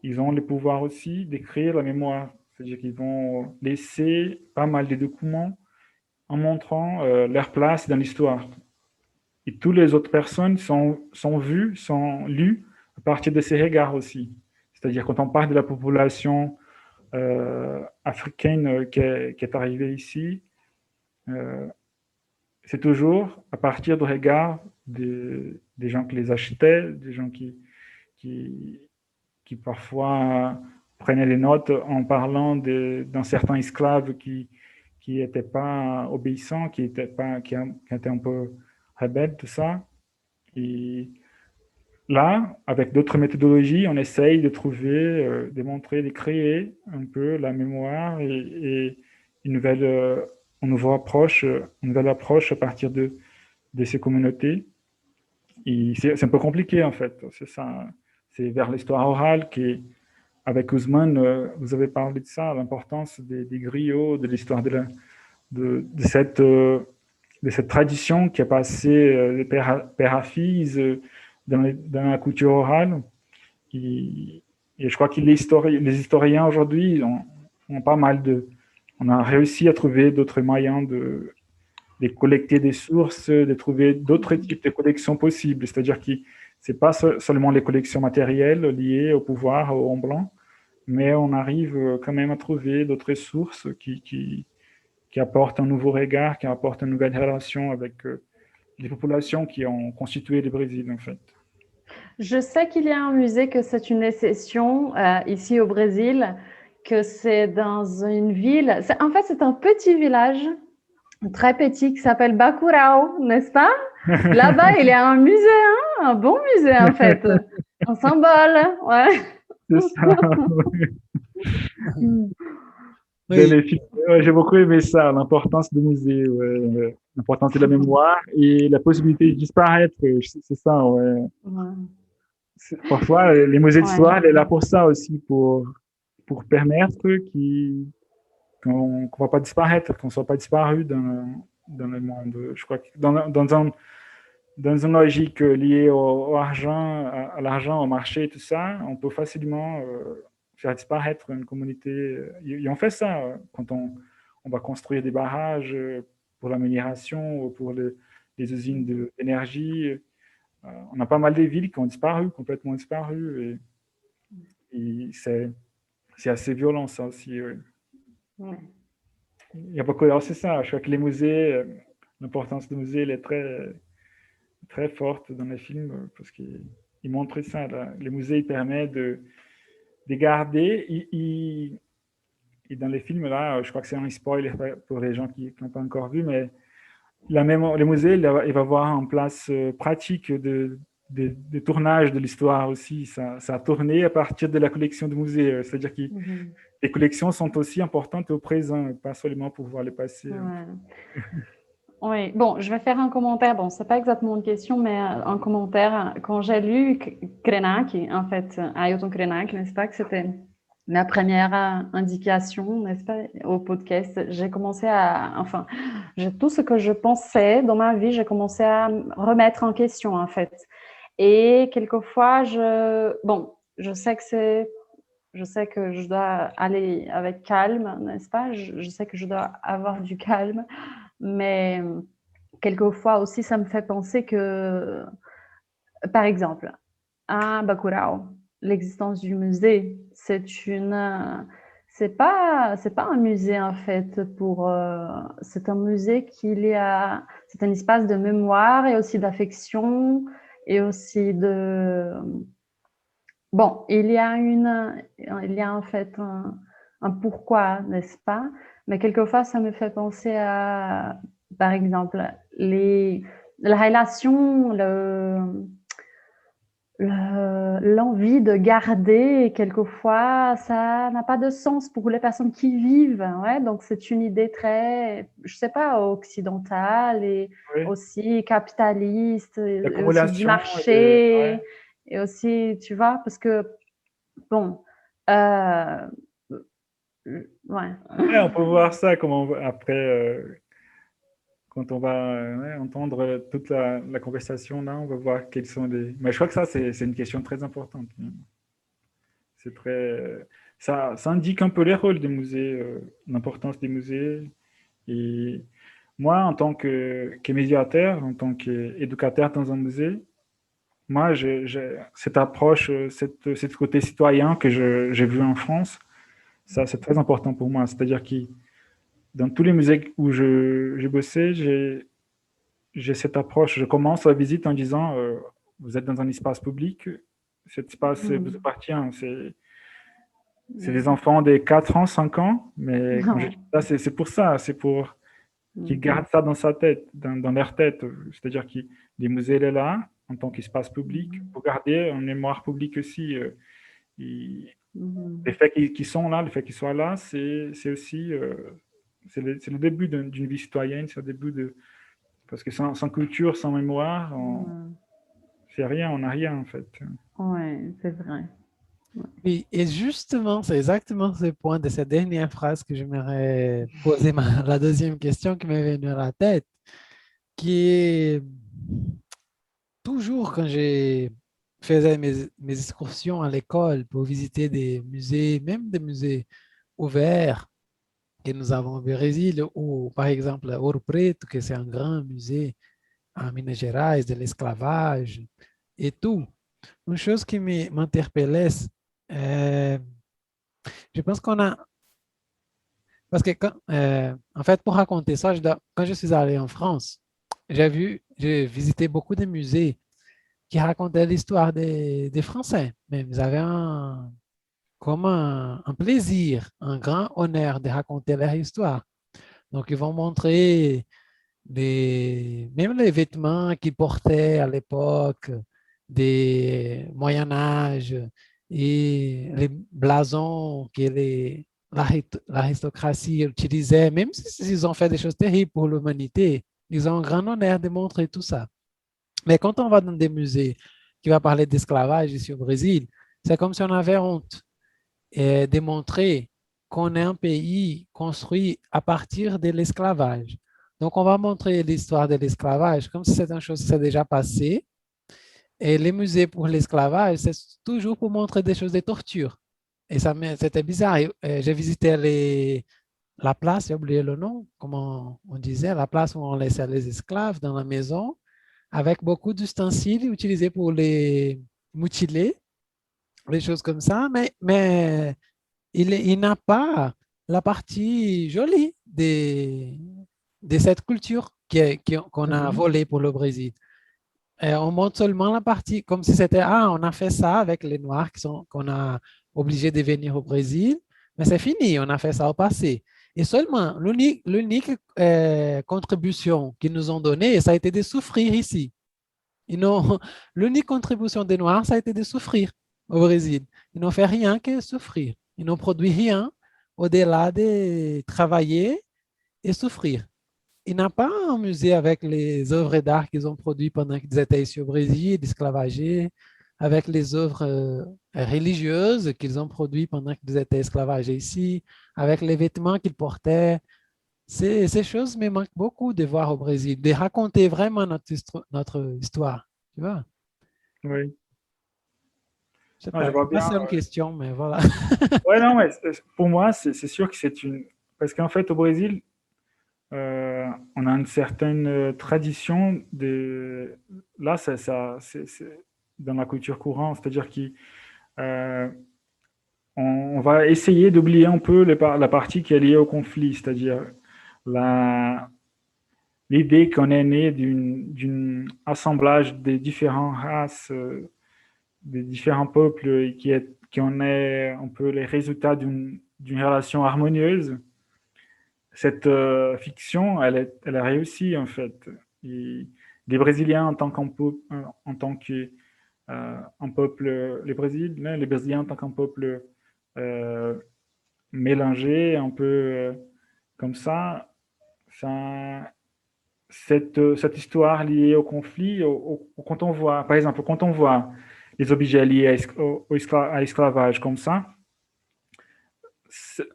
ils ont le pouvoir aussi d'écrire la mémoire. C'est-à-dire qu'ils vont laisser pas mal de documents en montrant leur place dans l'histoire. Et toutes les autres personnes sont vues, sont lues à partir de ces regards aussi. C'est-à-dire quand on parle de la population africaine qui est arrivée ici, c'est toujours à partir du regard des gens qui les achetaient, des gens qui parfois prenaient des notes en parlant d'un certain esclave qui n'était pas obéissant, qui était un peu rebelle, tout ça. Et là, avec d'autres méthodologies, on essaye de trouver, de montrer, de créer un peu la mémoire et une nouvelle approche à partir de ces communautés. Et c'est un peu compliqué, en fait. C'est ça. C'est vers l'histoire orale avec Ousmane, vous avez parlé de ça, l'importance des griots, de l'histoire de cette tradition qui est passée de père à fils dans la culture orale. Et je crois que les historiens aujourd'hui ont pas mal on a réussi à trouver d'autres moyens de collecter des sources, de trouver d'autres types de collections possibles. C'est-à-dire que ce n'est pas seulement les collections matérielles liées au pouvoir, au blanc, mais on arrive quand même à trouver d'autres sources qui apportent un nouveau regard, qui apportent une nouvelle relation avec les populations qui ont constitué le Brésil, en fait. Je sais qu'il y a un musée, que c'est une exception ici au Brésil, que c'est dans une ville. En fait, c'est un petit village, très petit, qui s'appelle Bacurau, n'est-ce pas? Là-bas, il y a un musée, un bon musée en fait, un symbole. Ouais. C'est ça. Oui. J'ai beaucoup aimé ça, l'importance du musée, ouais, l'importance de la mémoire et la possibilité de disparaître. C'est ça, ouais. Parfois, les musées d'histoire, elle est là pour ça aussi, pour permettre qu'on ne va pas disparaître, qu'on ne soit pas disparu dans le monde. Je crois que dans une logique liée au argent, à l'argent, au marché et tout ça, on peut facilement faire disparaître une communauté. Et on fait ça quand on va construire des barrages pour la minération ou pour les usines d'énergie. On a pas mal de villes qui ont disparu, complètement disparu. Et c'est assez violent, ça aussi. Oui. Ouais. Il y a beaucoup. Alors c'est ça, je crois que les musées, l'importance des musées, elle est très, très forte dans les films parce qu'ils montrent ça. Là. Les musées, ils permettent de garder. Et dans les films, là, je crois que c'est un spoil pour les gens qui n'ont pas encore vu, mais les musées, il va avoir en place pratique de tournage de l'histoire aussi. Ça a tourné à partir de la collection du musée. C'est-à-dire que les collections sont aussi importantes au présent, pas seulement pour voir le passé. Ouais. Oui, bon, je vais faire un commentaire. Bon, c'est pas exactement une question, mais un commentaire. Quand j'ai lu Krenak, en fait, Ailton Krenak, n'est-ce pas, que c'était ma première indication, n'est-ce pas, au podcast, j'ai commencé tout ce que je pensais dans ma vie, j'ai commencé à remettre en question, en fait. Et quelquefois, je sais que je dois aller avec calme, n'est-ce pas? Je sais que je dois avoir du calme, mais quelquefois aussi, ça me fait penser que, par exemple, à Bacurau, l'existence du musée, c'est pas un musée en fait c'est un musée c'est un espace de mémoire et aussi d'affection et aussi il y a en fait un pourquoi, n'est-ce pas? Mais quelquefois ça me fait penser à, par exemple, la relation, l'envie de garder, quelquefois, ça n'a pas de sens pour les personnes qui vivent. Ouais? Donc, c'est une idée très, je sais pas, occidentale et aussi capitaliste, et aussi du marché. Et aussi, tu vois, parce que, bon, on peut voir ça après, quand on va entendre toute la conversation là, on va voir quels sont les. Mais je crois que ça, c'est une question très importante. C'est très. Ça indique un peu les rôles des musées, l'importance des musées. Et moi, en tant que médiateur, en tant qu'éducateur dans un musée, moi, j'ai cette approche, cette côté citoyen que j'ai vu en France, ça, c'est très important pour moi. C'est-à-dire que dans tous les musées où j'ai bossé, j'ai cette approche. Je commence la visite en disant, vous êtes dans un espace public, cet espace vous appartient. C'est des enfants de 4 ans, 5 ans, mais quand je dis ça, c'est pour ça, c'est pour qu'ils gardent ça dans sa tête, dans leur tête. C'est-à-dire que les musées, il est là, en tant qu'espace public, pour garder en mémoire publique aussi. Les faits qui sont là, le fait qu'ils soient là, c'est aussi c'est le début d'une vie citoyenne, c'est le début de. Parce que sans culture, sans mémoire, c'est rien, on n'a rien en fait. Oui, c'est vrai. Oui, et justement, c'est exactement ce point de cette dernière phrase que j'aimerais poser la deuxième question qui m'est venue à la tête, qui est toujours quand je faisais mes excursions à l'école pour visiter des musées, même des musées ouverts que nous avons au Brésil, ou par exemple à Ouro Preto, que c'est un grand musée à Minas Gerais, de l'esclavage et tout. Une chose qui m'interpellait, je pense qu'on a, parce que en fait, pour raconter ça, quand je suis allé en France, j'ai visité beaucoup de musées qui racontaient l'histoire des Français. Mais ils avaient comme un plaisir, un grand honneur de raconter leur histoire. Donc, ils vont montrer même les vêtements qu'ils portaient à l'époque des Moyen Âge et les blasons que l'aristocratie utilisait, même s'ils ont fait des choses terribles pour l'humanité, ils ont un grand honneur de montrer tout ça. Mais quand on va dans des musées qui vont parler d'esclavage ici au Brésil, c'est comme si on avait honte de montrer qu'on est un pays construit à partir de l'esclavage. Donc, on va montrer l'histoire de l'esclavage comme si c'était une chose qui s'est déjà passée. Et les musées pour l'esclavage, c'est toujours pour montrer des choses de torture. Et ça, c'était bizarre. J'ai visité la place, j'ai oublié le nom, comment on disait, la place où on laissait les esclaves dans la maison, avec beaucoup d'ustensiles utilisés pour les mutiler, des choses comme ça, mais il n'a pas la partie jolie de cette culture qu'on a volée pour le Brésil. On montre seulement la partie, comme si c'était, on a fait ça avec les Noirs qu'on a obligés de venir au Brésil, mais c'est fini, on a fait ça au passé. Et seulement, l'unique contribution qu'ils nous ont donnée, ça a été de souffrir ici. L'unique contribution des Noirs, ça a été de souffrir au Brésil. Ils n'ont fait rien que souffrir. Ils n'ont produit rien au-delà de travailler et souffrir. Il n'y a pas un musée avec les œuvres d'art qu'ils ont produites pendant qu'ils étaient ici au Brésil, esclavagés, avec les œuvres religieuses qu'ils ont produites pendant qu'ils étaient esclavagés ici, avec les vêtements qu'ils portaient. Ces choses me manquent beaucoup de voir au Brésil, de raconter vraiment notre histoire. Tu vois? Oui. Je vois pas bien. C'est une question, mais voilà. Ouais, non, mais pour moi, c'est sûr que c'est une. Parce qu'en fait, au Brésil, on a une certaine tradition de. Là, c'est dans la culture courante, c'est-à-dire qu'on va essayer d'oublier un peu la partie qui est liée au conflit, c'est-à-dire l'idée qu'on est né d'un assemblage des différentes races, des différents peuples, et qui en est un peu les résultats d'une relation harmonieuse. Cette fiction, elle a réussi en fait. Et les Brésiliens en tant qu'un peuple, les Brésiliens en tant qu'un peuple mélangé, un peu comme ça, cette histoire liée au conflit, quand on voit, par exemple, quand on voit les objets liés à l'esclavage comme ça,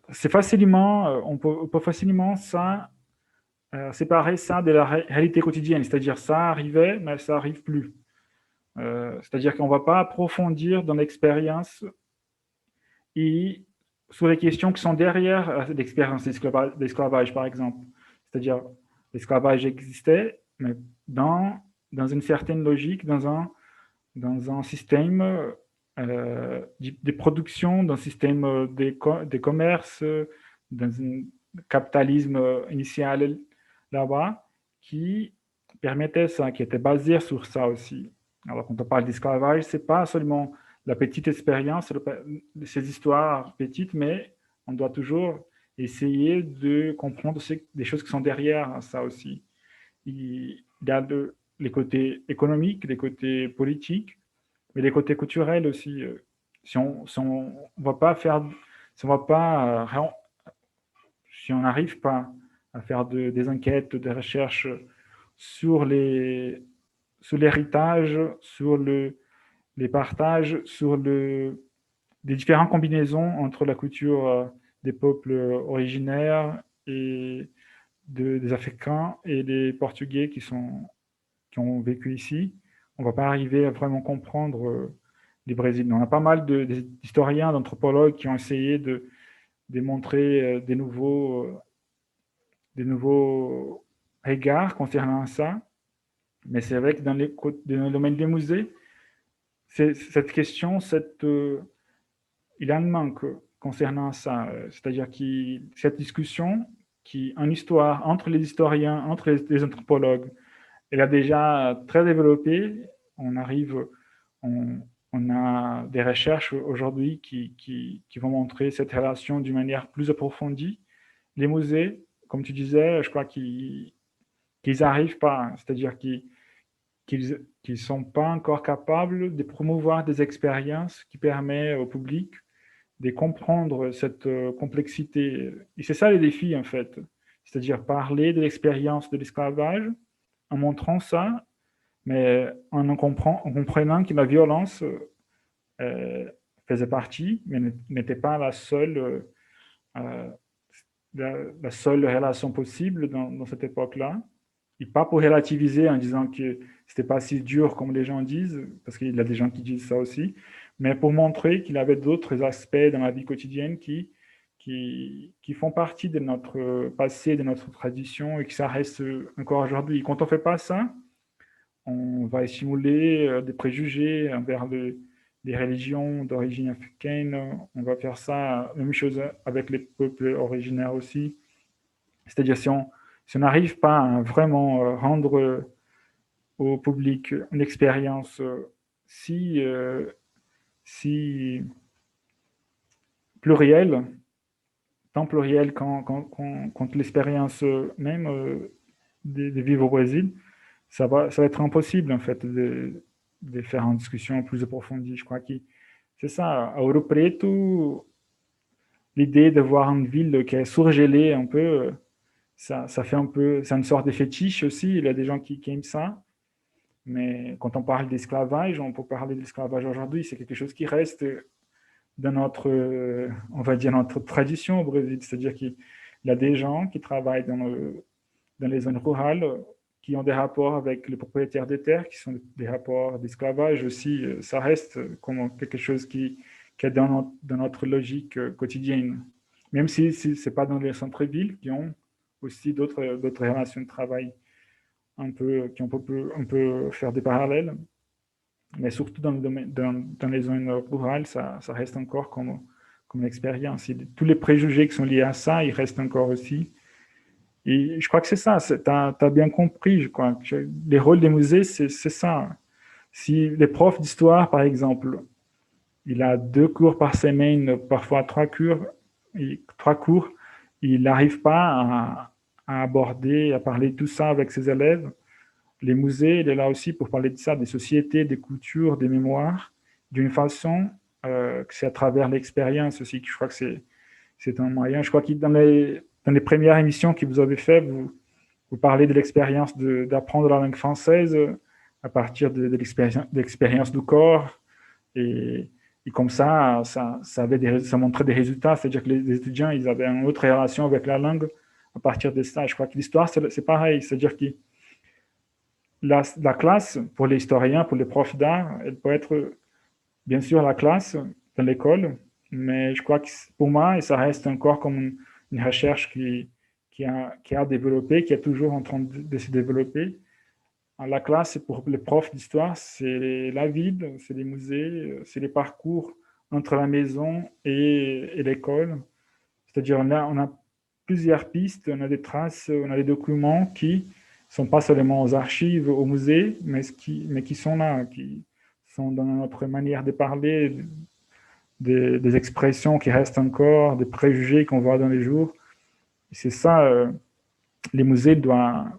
c'est facilement, on peut facilement ça séparer ça de la réalité quotidienne, c'est-à-dire ça arrivait, mais ça n'arrive plus. C'est-à-dire qu'on ne va pas approfondir dans l'expérience et sur les questions qui sont derrière l'expérience d'esclavage, par exemple. C'est-à-dire, l'esclavage existait, mais dans une certaine logique, dans un système de production, dans un système de commerce, dans un capitalisme initial là-bas, qui permettait ça, qui était basé sur ça aussi. Alors, quand on parle d'esclavage, ce n'est pas seulement la petite expérience, ces histoires petites, mais on doit toujours essayer de comprendre des choses qui sont derrière ça aussi. Il y a les côtés économiques, les côtés politiques, mais les côtés culturels aussi. Si on va pas faire, si on n'arrive pas à faire des enquêtes, des recherches sur l'héritage, sur les partages, sur des différentes combinaisons entre la culture des peuples originaires et des Africains et des Portugais qui ont vécu ici, on ne va pas arriver à vraiment comprendre les Brésiliens. On a pas mal d'historiens, d'anthropologues qui ont essayé de démontrer des nouveaux regards concernant ça, mais c'est vrai que dans le domaine des musées, cette question, il y a un manque concernant ça. C'est-à-dire que cette discussion, en histoire, entre les historiens, entre les anthropologues, elle a déjà très développé. On a des recherches aujourd'hui qui vont montrer cette relation d'une manière plus approfondie. Les musées, comme tu disais, je crois qu'ils n'arrivent pas, c'est-à-dire qu'ils ne sont pas encore capables de promouvoir des expériences qui permettent au public de comprendre cette complexité. Et c'est ça le défi, en fait. C'est-à-dire parler de l'expérience de l'esclavage en montrant ça, mais en comprenant que la violence faisait partie, mais n'était pas la seule relation possible dans cette époque-là. Et pas pour relativiser en disant que c'était pas si dur comme les gens disent, parce qu'il y a des gens qui disent ça aussi, mais pour montrer qu'il y avait d'autres aspects dans la vie quotidienne qui font partie de notre passé, de notre tradition, et que ça reste encore aujourd'hui. Quand on ne fait pas ça, on va stimuler des préjugés envers les religions d'origine africaine. On va faire ça, la même chose avec les peuples originaires aussi. C'est-à-dire si on n'arrive pas à vraiment rendre au public une expérience si plurielle, tant plurielle quand l'expérience même de vivre au Brésil, ça va être impossible en fait de faire une discussion plus approfondie. Je crois que c'est ça. À Ouro Preto, l'idée de voir une ville qui est surgelée un peu, ça fait un peu, c'est une sorte de fétiche aussi. Il y a des gens qui aiment ça. Mais quand on parle d'esclavage, on peut parler de l'esclavage aujourd'hui, c'est quelque chose qui reste dans notre, on va dire, notre tradition au Brésil. C'est-à-dire qu'il y a des gens qui travaillent dans les zones rurales, qui ont des rapports avec les propriétaires des terres, qui sont des rapports d'esclavage aussi. Ça reste comme quelque chose qui est dans notre logique quotidienne. Même si ce n'est pas dans les centres-villes, qui ont aussi d'autres relations de travail on peut faire des parallèles, mais surtout dans les zones rurales, ça reste encore comme expérience. Tous les préjugés qui sont liés à ça, ils restent encore aussi. Et je crois que c'est ça, tu as bien compris, je crois. Les rôles des musées, c'est ça. Si les profs d'histoire, par exemple, il a 2 cours par semaine, parfois 3 cours, il n'arrive pas à aborder, à parler de tout ça avec ses élèves. Les musées, il est là aussi pour parler de ça, des sociétés, des cultures, des mémoires, d'une façon que c'est à travers l'expérience aussi, que je crois que c'est un moyen. Je crois que dans les premières émissions que vous avez faites, vous parlez de l'expérience d'apprendre la langue française à partir de l'expérience du corps. Et comme ça montrait des résultats, c'est-à-dire que les étudiants, ils avaient une autre relation avec la langue à partir de ça. Je crois que l'histoire, c'est pareil. C'est-à-dire que la classe, pour les historiens, pour les profs d'art, elle peut être, bien sûr, la classe dans l'école, mais je crois que pour moi, ça reste encore comme une recherche qui a développé, qui est toujours en train de se développer. La classe, pour les profs d'histoire, c'est la ville, c'est les musées, c'est les parcours entre la maison et l'école. C'est-à-dire, on a plusieurs pistes, on a des traces, on a des documents qui ne sont pas seulement aux archives, au musée, mais qui sont là, qui sont dans notre manière de parler, des expressions qui restent encore, des préjugés qu'on voit dans les jours. Et c'est ça, les musées doivent,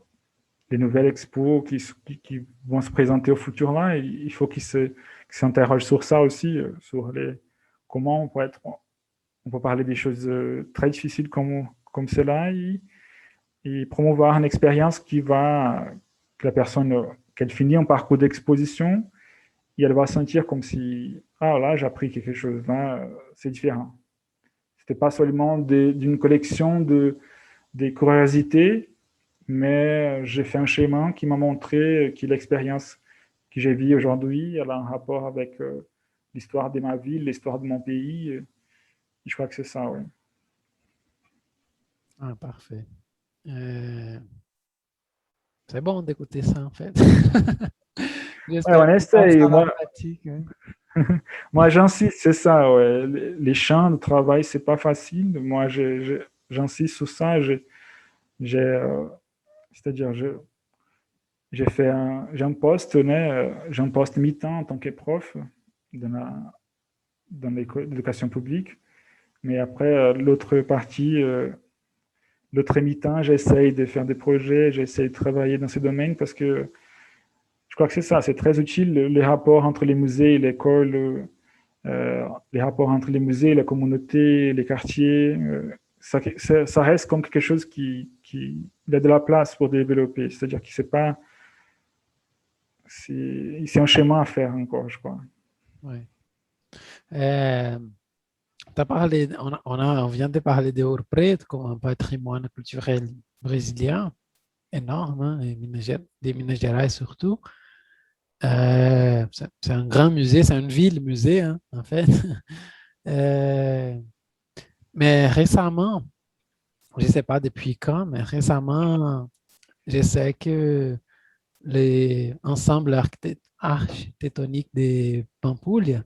les nouvelles expos qui vont se présenter au futur là, il faut qu'ils s'interrogent sur ça aussi, sur comment on peut parler des choses très difficiles comme cela et promouvoir une expérience que la personne, qu'elle finit un parcours d'exposition, et elle va sentir comme si, ah là, j'ai appris quelque chose, là, c'est différent. C'était pas seulement d'une collection des curiosités, mais j'ai fait un schéma qui m'a montré que l'expérience que j'ai vue aujourd'hui, elle a un rapport avec l'histoire de ma ville, l'histoire de mon pays. Et je crois que c'est ça, oui. Ah, parfait. C'est bon d'écouter ça, en fait. Ouais, on essaye. Moi, j'insiste, c'est ça, ouais. Les champs de travail, c'est pas facile. Moi, j'insiste sur ça. C'est-à-dire, j'ai un poste, j'ai un poste mi-temps en tant que prof dans l'éducation publique. Mais après, l'autre partie, l'autre mi-temps, j'essaye de faire des projets, j'essaye de travailler dans ce domaine parce que je crois que c'est ça, c'est très utile, les rapports entre les musées et l'école, les rapports entre les musées, la communauté, les quartiers, ça reste comme quelque chose qui a de la place pour développer. C'est-à-dire que c'est un schéma à faire encore, je crois. Oui. On vient de parler de Ouro Preto comme un patrimoine culturel brésilien énorme, hein, et des Minas Gerais surtout. C'est un grand musée, c'est une ville-musée, hein, en fait. Mais récemment, je ne sais pas depuis quand, mais récemment, je sais que l'ensemble architectonique de Pampulha,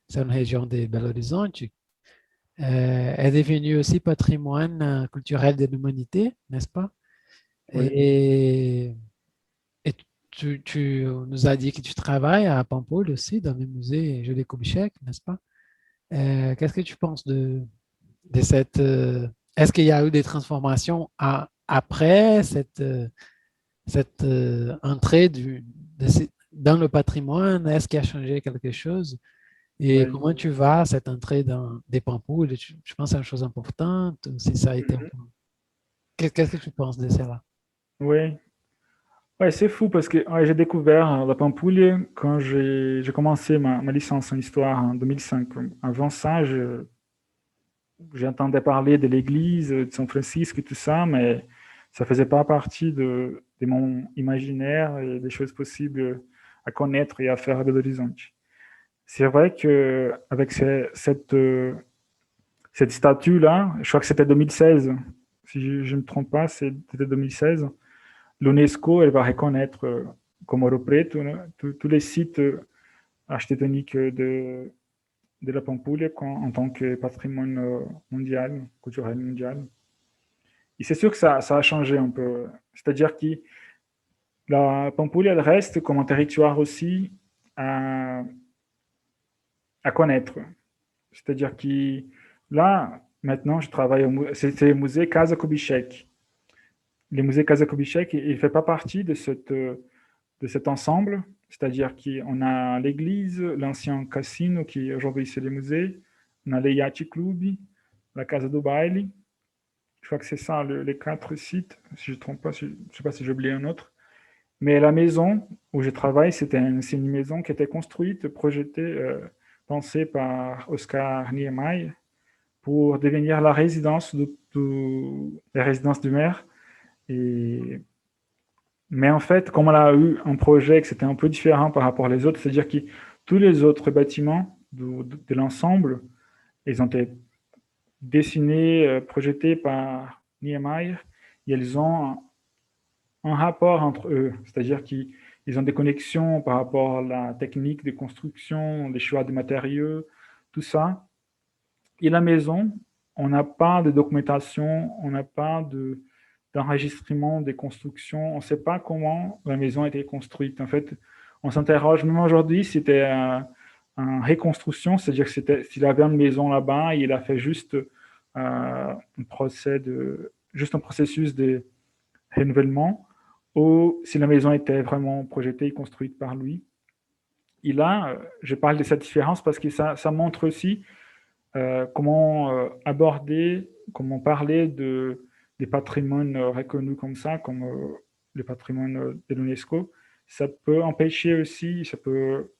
c'est une région de Belo Horizonte, est devenu aussi patrimoine culturel de l'humanité, n'est-ce pas? Oui. Et tu nous as dit que tu travailles à Pampulha aussi, dans le musée Julie Kubitschek, n'est-ce pas? Qu'est-ce que tu penses de cette... est-ce qu'il y a eu des transformations après cette entrée dans le patrimoine? Est-ce qu'il a changé quelque chose? Et Oui. comment tu vas, cette entrée dans des Pampulha? Je pense que c'est une chose importante, si ça a été... Qu'est-ce que tu penses de cela? Oui. Ouais, c'est fou parce que j'ai découvert la Pampulha quand j'ai commencé ma licence en histoire en 2005. Avant ça, j'entendais parler de l'église de São Francisco et tout ça, mais ça faisait pas partie de mon imaginaire et des choses possibles à connaître et à faire à Belo Horizonte. C'est vrai que avec cette statue-là, je crois que c'était 2016, si je ne me trompe pas, c'était 2016, l'UNESCO, elle va reconnaître comme Ouro Preto tous les sites architectoniques de la Pampulha en tant que patrimoine mondial, culturel mondial. Et c'est sûr que ça a changé un peu. C'est-à-dire que la Pampulha, elle reste comme un territoire aussi à connaître. C'est-à-dire que là, maintenant, je travaille c'est le musée Casa Kubitschek. Le musée Casa Kubitschek, il ne fait pas partie de cet ensemble. C'est-à-dire qu'on a l'église, l'ancien cassino, qui aujourd'hui c'est le musée, on a le Yacht Club, la Casa do Baile. Je crois que c'est ça, les 4 sites, si je ne me trompe pas, je ne sais pas si j'ai oublié un autre. Mais la maison où je travaille, c'est une maison qui était construite, projetée, pensée par Oscar Niemeyer, pour devenir la résidence du maire. Mais en fait, comme on a eu un projet que c'était un peu différent par rapport aux autres, c'est-à-dire que tous les autres bâtiments de l'ensemble, ils ont été dessinés, projetés par Niemeyer, et ils ont un rapport entre eux, c'est-à-dire qu'ils ont des connexions par rapport à la technique de construction, les choix de matériaux, tout ça. Et la maison, on n'a pas de documentation, on n'a pas d'enregistrement des constructions, on ne sait pas comment la maison a été construite. En fait, on s'interroge, même aujourd'hui, si c'était une reconstruction, c'est-à-dire que s'il avait une maison là-bas, il a fait juste un processus de renouvellement, ou si la maison était vraiment projetée et construite par lui. Et là, je parle de cette différence parce que ça montre aussi comment aborder, comment parler des patrimoines reconnus comme ça, comme le patrimoine de l'UNESCO. Ça peut empêcher aussi, ça peut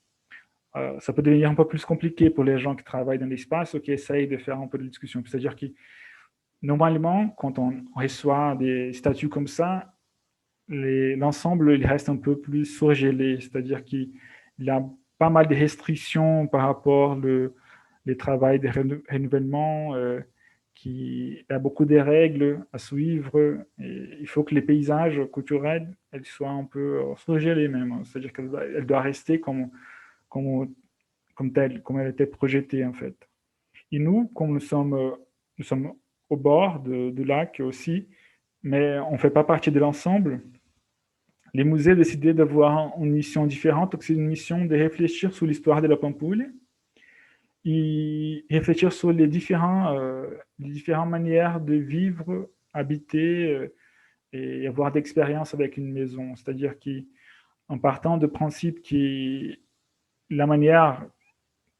devenir un peu plus compliqué pour les gens qui travaillent dans l'espace ou qui essayent de faire un peu de discussion. C'est-à-dire que normalement, quand on reçoit des statuts comme ça, l'ensemble il reste un peu plus surgelé, c'est-à-dire qu'il y a pas mal de restrictions par rapport le travail de renouvellement, il y a beaucoup de règles à suivre. Et il faut que les paysages culturels elles soient un peu surgelés même, c'est-à-dire qu'elle doit rester comme telle, comme elle était projetée en fait. Et nous, comme nous sommes au bord du lac aussi, mais on ne fait pas partie de l'ensemble, les musées décidaient d'avoir une mission différente, donc c'est une mission de réfléchir sur l'histoire de la Pampulha et réfléchir sur les différentes manières de vivre, habiter et avoir d'expérience avec une maison. C'est-à-dire qu'en partant du principe que la manière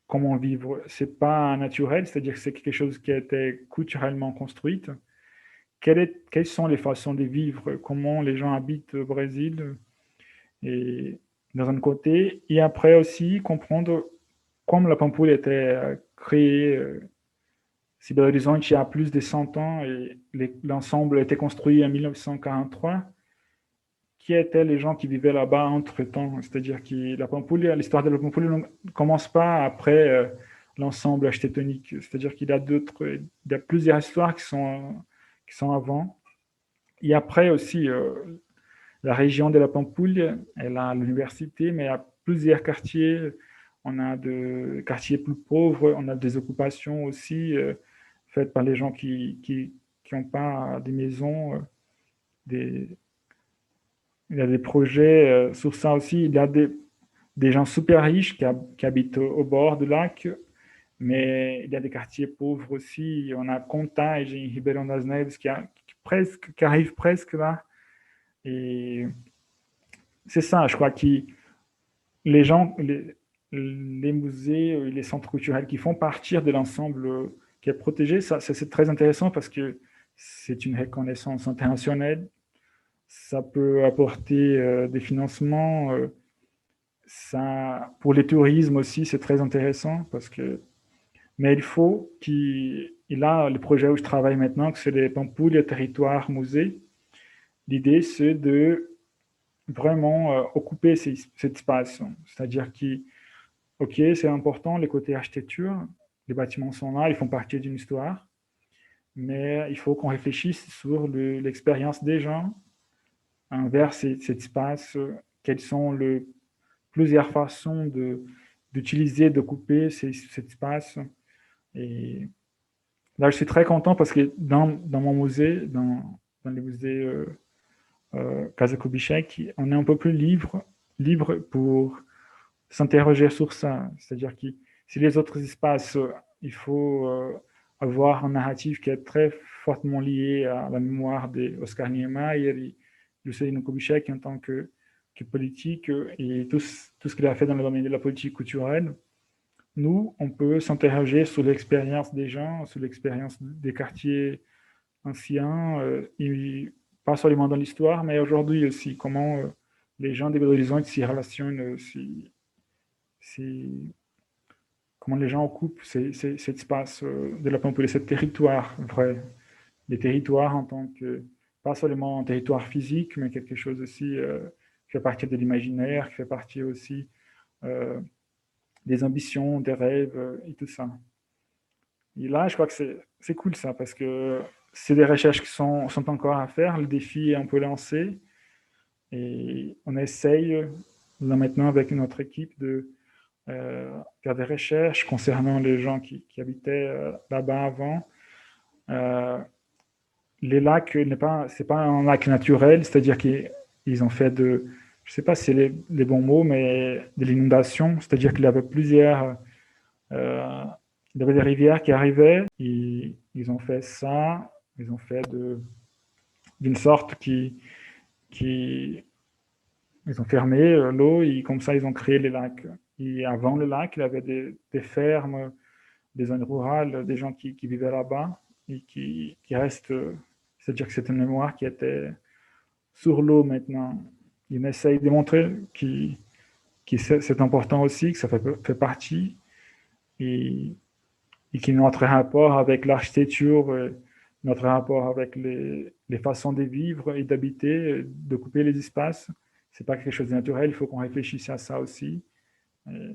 comment vivre, c'est pas naturel, c'est-à-dire que c'est quelque chose qui a été culturellement construite. Quelles sont les façons de vivre, comment les gens habitent au Brésil, et dans un côté, et après aussi comprendre comme la Pampulha était créée, si Belo Horizonte il y a plus de 100 ans et l'ensemble a été construit en 1943, qui étaient les gens qui vivaient là-bas entre-temps? C'est-à-dire que l'histoire de la Pampulha ne commence pas après l'ensemble architectonique, c'est-à-dire qu'il y a plusieurs histoires qui sont avant. Et après aussi, la région de la Pampulha, elle a l'université, mais il y a plusieurs quartiers. On a des quartiers plus pauvres, on a des occupations aussi faites par les gens qui n'ont pas des maisons. Il y a des projets sur ça aussi. Il y a des gens super riches qui habitent au bord du lac, mais il y a des quartiers pauvres aussi. On a Contagem em Ribeirão das Neves qui arrive presque là. Et c'est ça, je crois que les gens, les musées, les centres culturels qui font partir de l'ensemble qui est protégé, ça c'est très intéressant parce que c'est une reconnaissance internationale. Ça peut apporter des financements. Pour les tourismes aussi, c'est très intéressant parce que. Mais il faut et là, le projet où je travaille maintenant, que c'est les Pampulha Territoire Musée, l'idée c'est de vraiment occuper cet espace. C'est-à-dire que, ok, c'est important, les côtés architecture, les bâtiments sont là, ils font partie d'une histoire, mais il faut qu'on réfléchisse sur l'expérience des gens envers cet espace, quelles sont plusieurs façons d'utiliser, d'occuper cet espace. Et là, je suis très content parce que dans mon musée, dans les musées Casa Kubitschek, on est un peu plus libre pour s'interroger sur ça. C'est-à-dire que si les autres espaces, il faut avoir un narratif qui est très fortement lié à la mémoire d'Oscar Niemeyer et Juscelino Kubitschek en tant que politique et tout ce qu'il a fait dans le domaine de la politique culturelle. Nous, on peut s'interroger sur l'expérience des gens, sur l'expérience des quartiers anciens, et pas seulement dans l'histoire, mais aujourd'hui aussi, comment les gens de Belo Horizonte s'y relationnent, comment les gens occupent cet espace de la Pampelune, ce territoire vrai. Des territoires en tant que, pas seulement un territoire physique, mais quelque chose aussi qui fait partie de l'imaginaire, qui fait partie aussi des ambitions, des rêves et tout ça. Et là, je crois que c'est cool ça, parce que c'est des recherches qui sont encore à faire, le défi est un peu lancé, et on essaye, là maintenant avec notre équipe, de faire des recherches concernant les gens qui habitaient là-bas avant. Les lacs, c'est pas un lac naturel, c'est-à-dire qu'ils ont fait je ne sais pas si c'est les bons mots, mais de l'inondation, c'est-à-dire qu'il y avait il y avait des rivières qui arrivaient, et ils ont fait ça, ils ont fait d'une sorte ils ont fermé l'eau, et comme ça ils ont créé les lacs. Et avant le lac, il y avait des fermes, des zones rurales, des gens qui vivaient là-bas, et qui restent, c'est-à-dire que c'est une mémoire qui était sur l'eau maintenant. Il essaye de montrer que c'est important aussi, que ça fait partie, et qui est notre rapport avec l'architecture, notre rapport avec les façons de vivre et d'habiter, d'occuper les espaces. C'est pas quelque chose de naturel, il faut qu'on réfléchisse à ça aussi.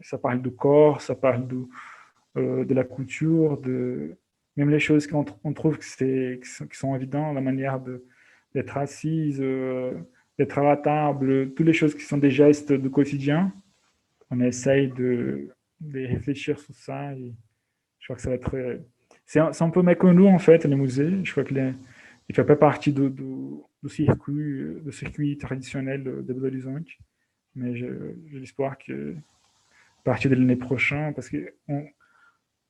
Ça parle du corps, ça parle de la couture, même les choses qu'on trouve qui sont évidentes, la manière d'être assise, d'être à la table, toutes les choses qui sont des gestes du quotidien. On essaye de réfléchir sur ça, et je crois que ça va être... C'est un peu méconnu en fait, les musées. Je crois qu'il ne fait pas partie du circuit traditionnel de Belo Horizonte, mais j'ai l'espoir que à partir de l'année prochaine, parce que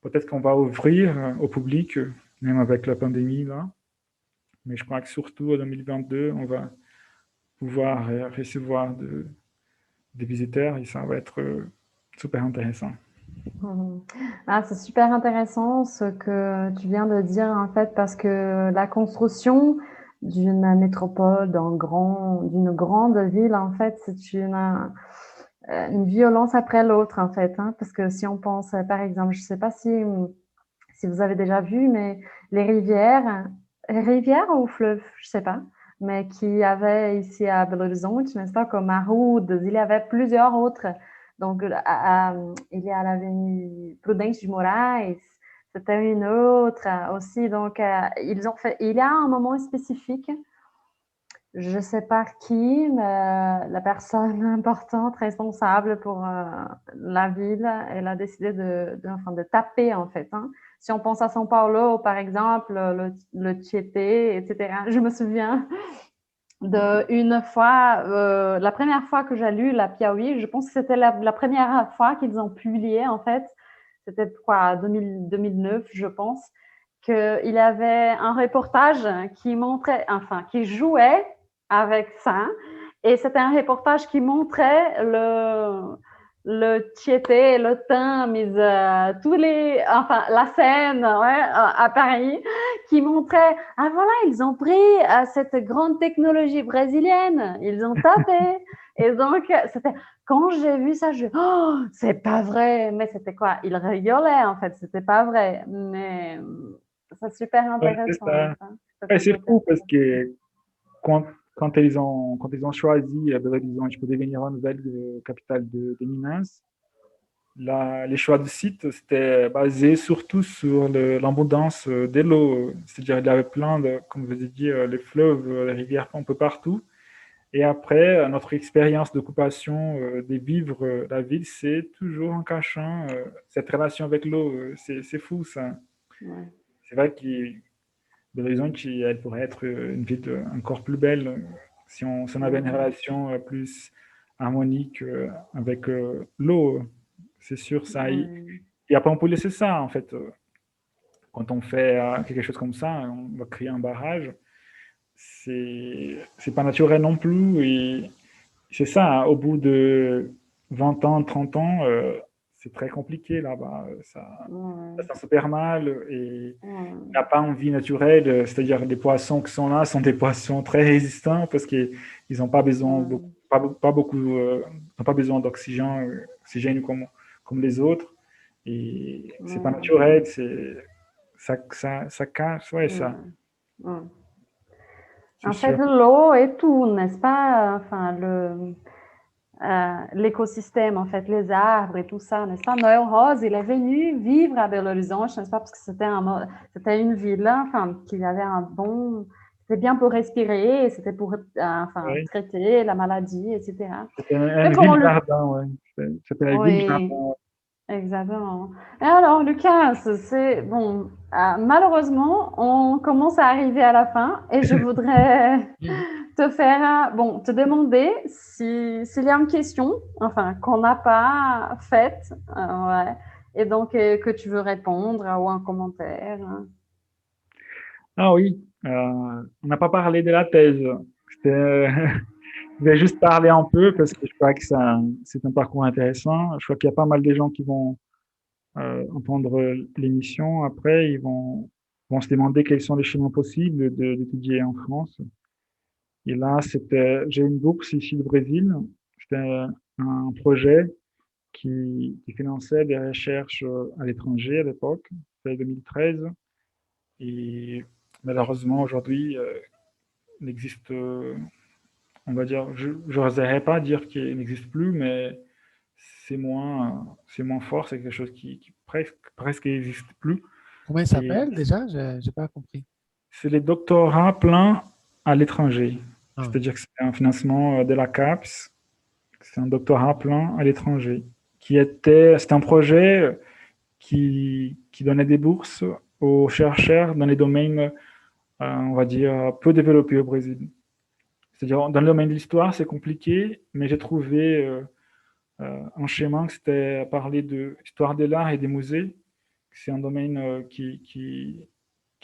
peut-être qu'on va ouvrir au public, même avec la pandémie là, mais je crois que surtout en 2022, on va pouvoir recevoir des visiteurs, et ça va être super intéressant. Ah, c'est super intéressant ce que tu viens de dire en fait, parce que la construction d'une métropole, d'une grande ville, en fait, c'est une violence après l'autre en fait, hein, parce que si on pense par exemple, je ne sais pas si vous avez déjà vu, mais les rivières ou fleuves, je ne sais pas, mais qui avaient ici à Belo Horizonte, n'est-ce pas, comme Arrudas, il y avait plusieurs autres. Donc, il y a l'avenue Prudente de Moraes, c'était une autre aussi. Donc, ils ont fait, il y a un moment spécifique, je ne sais pas qui, mais la personne importante, responsable pour la ville, elle a décidé de taper, en fait. Hein. Si on pense à São Paulo, par exemple, le Tietê, etc., je me souviens une fois, la première fois que j'ai lu la Piauí, je pense que c'était la première fois qu'ils ont publié, en fait, c'était quoi, 2009, je pense, qu'il y avait un reportage qui jouait avec ça, et c'était un reportage qui montrait le Tietê, le Thames, la Seine, ouais, à Paris, qui montrait, ah voilà, ils ont pris cette grande technologie brésilienne, ils ont tapé. Et donc, quand j'ai vu ça, oh, c'est pas vrai, mais c'était quoi? Ils rigolaient en fait, c'était pas vrai, mais c'est super intéressant. Ouais, c'est fou parce que quand ils ont choisi Belo Horizonte pour devenir la nouvelle capitale de Minas, les choix du site, c'était basé surtout sur l'abondance de l'eau. C'est-à-dire qu'il y avait plein comme vous avez dit, les fleuves, les rivières un peu partout. Et après, notre expérience d'occupation, de vivre la ville, c'est toujours en cachant cette relation avec l'eau. C'est fou, ça. Ouais. C'est vrai que Belo Horizonte, elle pourrait être une ville encore plus belle si on avait une relation plus harmonique avec l'eau. C'est sûr, ça. Et après, on peut laisser ça, en fait. Quand on fait quelque chose comme ça, on va créer un barrage. C'est pas naturel non plus. Et c'est ça, hein, au bout de 20 ans, 30 ans, c'est très compliqué là-bas. Ça sent super mal et il n'y a pas une vie naturelle. C'est-à-dire les poissons qui sont là sont des poissons très résistants parce qu'ils n'ont pas besoin, pas besoin d'oxygène comme les autres. Et c'est pas Ouais. naturel, ça cache, ouais, ça. Ouais. Ouais. C'est En fait, sûr. l'eau est tout, n'est-ce pas? Enfin, l'écosystème, en fait, les arbres et tout ça, n'est-ce pas? Noël Rose, il est venu vivre à Belo Horizonte, n'est-ce pas? Parce que c'était une ville, enfin, qui avait c'était bien pour respirer, et c'était pour, enfin, Ouais. traiter la maladie, etc. C'était Mais une bon, ville-jardin, ouais. C'était la ville-jardin. oui, exactement. Et alors, Lucas, c'est bon. Malheureusement, on commence à arriver à la fin et je voudrais te demander s'il y a une question, enfin, qu'on n'a pas faite, ouais, et donc que tu veux répondre ou un commentaire. Ah oui, on n'a pas parlé de la thèse. C'était, je vais juste parler un peu parce que je crois que c'est un parcours intéressant. Je crois qu'il y a pas mal de gens qui vont entendre l'émission. Après, vont se demander quels sont les chemins possibles d'étudier en France. Et là, j'ai une bourse ici du Brésil. C'était un projet qui finançait des recherches à l'étranger à l'époque, c'était 2013. Et malheureusement, aujourd'hui, il existe, on va dire, je n'oserais pas dire qu'il n'existe plus, mais c'est moins fort, c'est quelque chose qui presque n'existe plus. Comment il Et s'appelle déjà? Je n'ai pas compris. c'est les doctorats pleins à l'étranger. Ah oui. C'est-à-dire que c'est un financement de la CAPES, c'est un doctorat plein à l'étranger, c'était un projet qui donnait des bourses aux chercheurs dans les domaines, on va dire, peu développés au Brésil. C'est-à-dire, dans le domaine de l'histoire, c'est compliqué, mais j'ai trouvé un schéma que c'était parler de l'histoire de l'art et des musées. C'est un domaine qui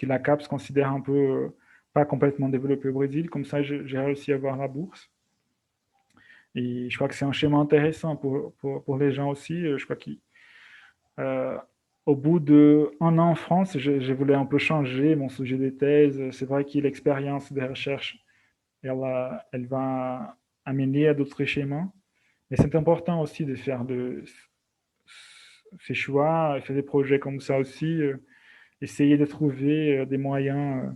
la CAPES considère un peu pas complètement développé au Brésil. Comme ça, j'ai réussi à avoir la bourse. Et je crois que c'est un schéma intéressant pour les gens aussi. Je crois qu'au bout d'un an en France, je voulais un peu changer mon sujet de thèse. C'est vrai que l'expérience des recherches, elle va amener à d'autres schémas. Mais c'est important aussi de faire ces choix, faire des projets comme ça aussi, essayer de trouver des moyens.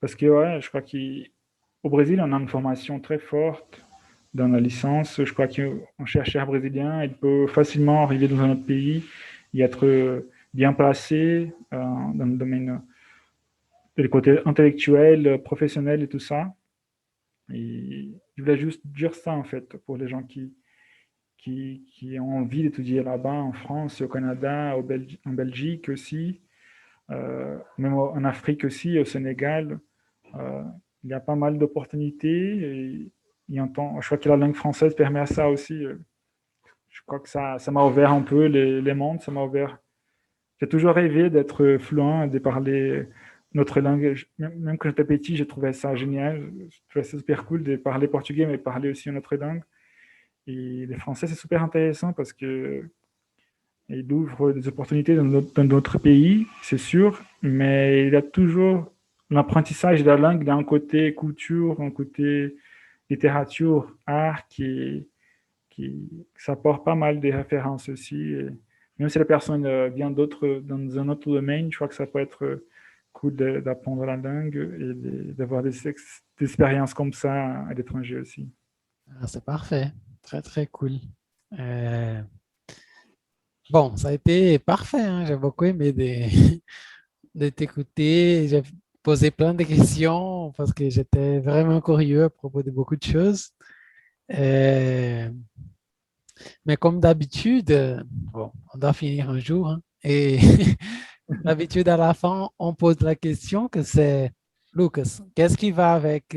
Parce que ouais, je crois qu'au Brésil, on a une formation très forte dans la licence. Je crois qu'un chercheur brésilien, il peut facilement arriver dans un autre pays et être bien placé dans le domaine de côté intellectuel, professionnel et tout ça. Et je voulais juste dire ça, en fait, pour les gens qui ont envie d'étudier là-bas, en France, au Canada, en Belgique aussi, même en Afrique aussi, au Sénégal. Il y a pas mal d'opportunités. Je crois que la langue française permet à ça aussi. Je crois que ça m'a ouvert un peu les mondes, ça m'a ouvert. J'ai toujours rêvé d'être fluent, de parler notre langue. Même quand j'étais petit, j'ai trouvé ça génial. Je trouvais ça super cool de parler portugais, mais parler aussi une autre langue. Et le français, c'est super intéressant parce que il ouvre des opportunités dans d'autres pays, c'est sûr, mais il y a toujours l'apprentissage de la langue d'un côté culture, un côté littérature, art, ça apporte pas mal de références aussi. Et même si la personne vient dans un autre domaine, je crois que ça peut être cool d'apprendre la langue et d'avoir des expériences comme ça à l'étranger aussi. Ah, c'est parfait. Très, très cool. Euh, Bon, ça a été parfait, hein. J'ai beaucoup aimé de t'écouter. J'ai posé plein de questions parce que j'étais vraiment curieux à propos de beaucoup de choses. Euh, mais comme d'habitude, bon, on doit finir un jour, hein. Et d'habitude, à la fin, on pose la question que c'est, Lucas, qu'est-ce qui va avec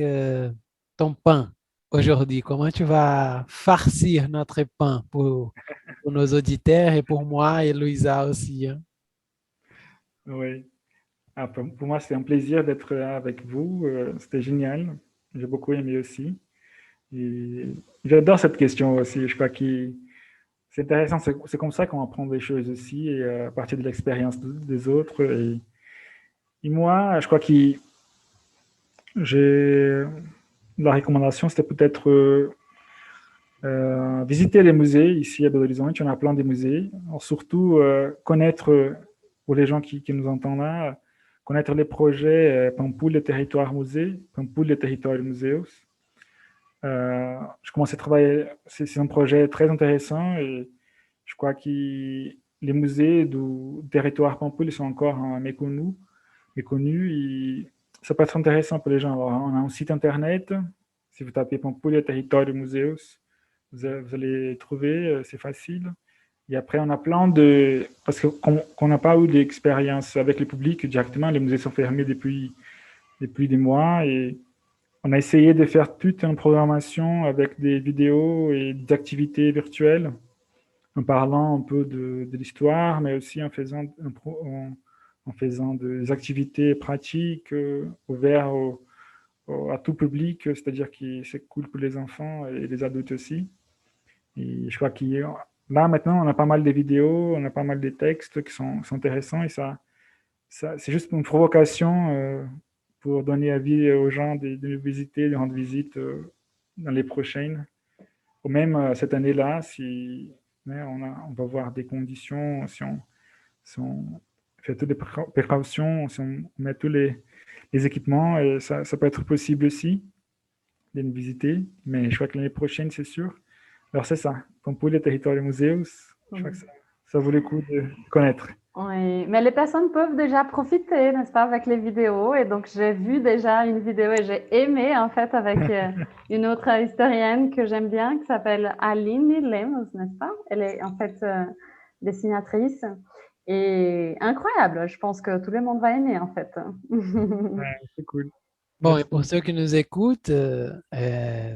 ton pain aujourd'hui? Comment tu vas farcir notre pain pour nos auditeurs et pour moi et Louisa aussi, hein? Oui. Pour moi, c'est un plaisir d'être là avec vous. C'était génial. J'ai beaucoup aimé aussi. Et j'adore cette question aussi. Je crois que c'est intéressant. C'est comme ça qu'on apprend des choses aussi, et à partir de l'expérience des autres. Et moi, je crois que j'ai la recommandation, c'était peut-être visiter les musées ici à Belo Horizonte. On a plein de musées. Alors, surtout, connaître, pour les gens qui nous entendent là, connaître les projets Pampulha Territoire Musée, Pampulha Territoire Museus. Je commence à travailler, c'est un projet très intéressant et je crois que les musées du territoire Pampulha sont encore méconnus et ça peut être intéressant pour les gens. Alors, on a un site internet, si vous tapez Pampulha Territoire Museus, vous allez trouver, c'est facile. Et après, on a plein de... Parce qu'on n'a pas eu d'expérience avec le public directement, les musées sont fermés depuis des mois et on a essayé de faire toute une programmation avec des vidéos et des activités virtuelles en parlant un peu de l'histoire, mais aussi en faisant des activités pratiques ouvertes à tout public, c'est-à-dire que c'est cool pour les enfants et les adultes aussi. Et je crois que là, maintenant, on a pas mal de vidéos, on a pas mal de textes qui sont intéressants et ça c'est juste une provocation pour donner avis aux gens de nous visiter, de rendre visite dans les prochaines. Ou même cette année-là, si on va voir des conditions, si on fait toutes les précautions, si on met tous les équipements, et ça peut être possible aussi de nous visiter. Mais je crois que l'année prochaine, c'est sûr. Alors c'est ça, Pampulha Territoire Museus, je crois que ça vaut le coup de connaître. Oui, mais les personnes peuvent déjà profiter, n'est-ce pas, avec les vidéos. Et donc, j'ai vu déjà une vidéo et j'ai aimé, en fait, avec une autre historienne que j'aime bien, qui s'appelle Aline Lemos, n'est-ce pas? Elle est, en fait, dessinatrice. Et incroyable, je pense que tout le monde va aimer, en fait. Ouais, c'est cool. Bon, et pour ceux qui nous écoutent,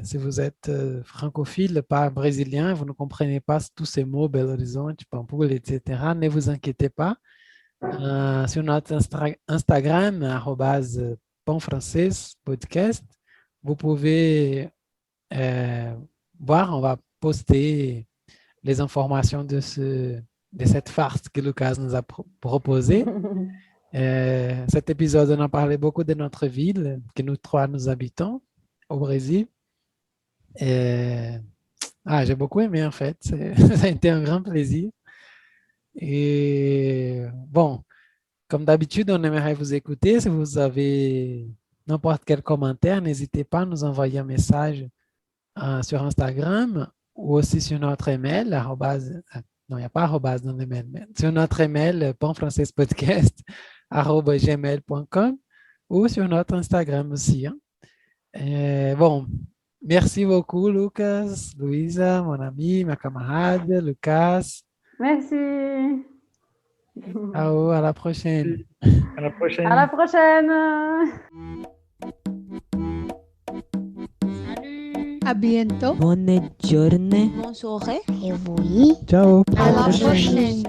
si vous êtes francophile, pas brésilien, vous ne comprenez pas tous ces mots, Belo Horizonte, Pampulha, etc., ne vous inquiétez pas. Sur notre Instagram, @pãofrancês_podcast, vous pouvez voir, on va poster les informations de cette farce que Lucas nous a proposée. Cet épisode, on a parlé beaucoup de notre ville, que nous trois nous habitons au Brésil. J'ai beaucoup aimé en fait, ça a été un grand plaisir. Et bon, comme d'habitude, on aimerait vous écouter. Si vous avez n'importe quel commentaire, n'hésitez pas à nous envoyer un message sur Instagram ou aussi sur notre email, non, il n'y a pas arrobase dans l'email, mais sur notre email, pãofrancêspodcast@gmail.com ou sur notre Instagram aussi. Bon, merci beaucoup, Lucas, Luisa, mon ami, ma camarade, Lucas. Merci. Ciao, à la prochaine. À la prochaine. À la prochaine. À bientôt. Bonne journée. Bonne soirée. Et oui. Ciao. À la prochaine.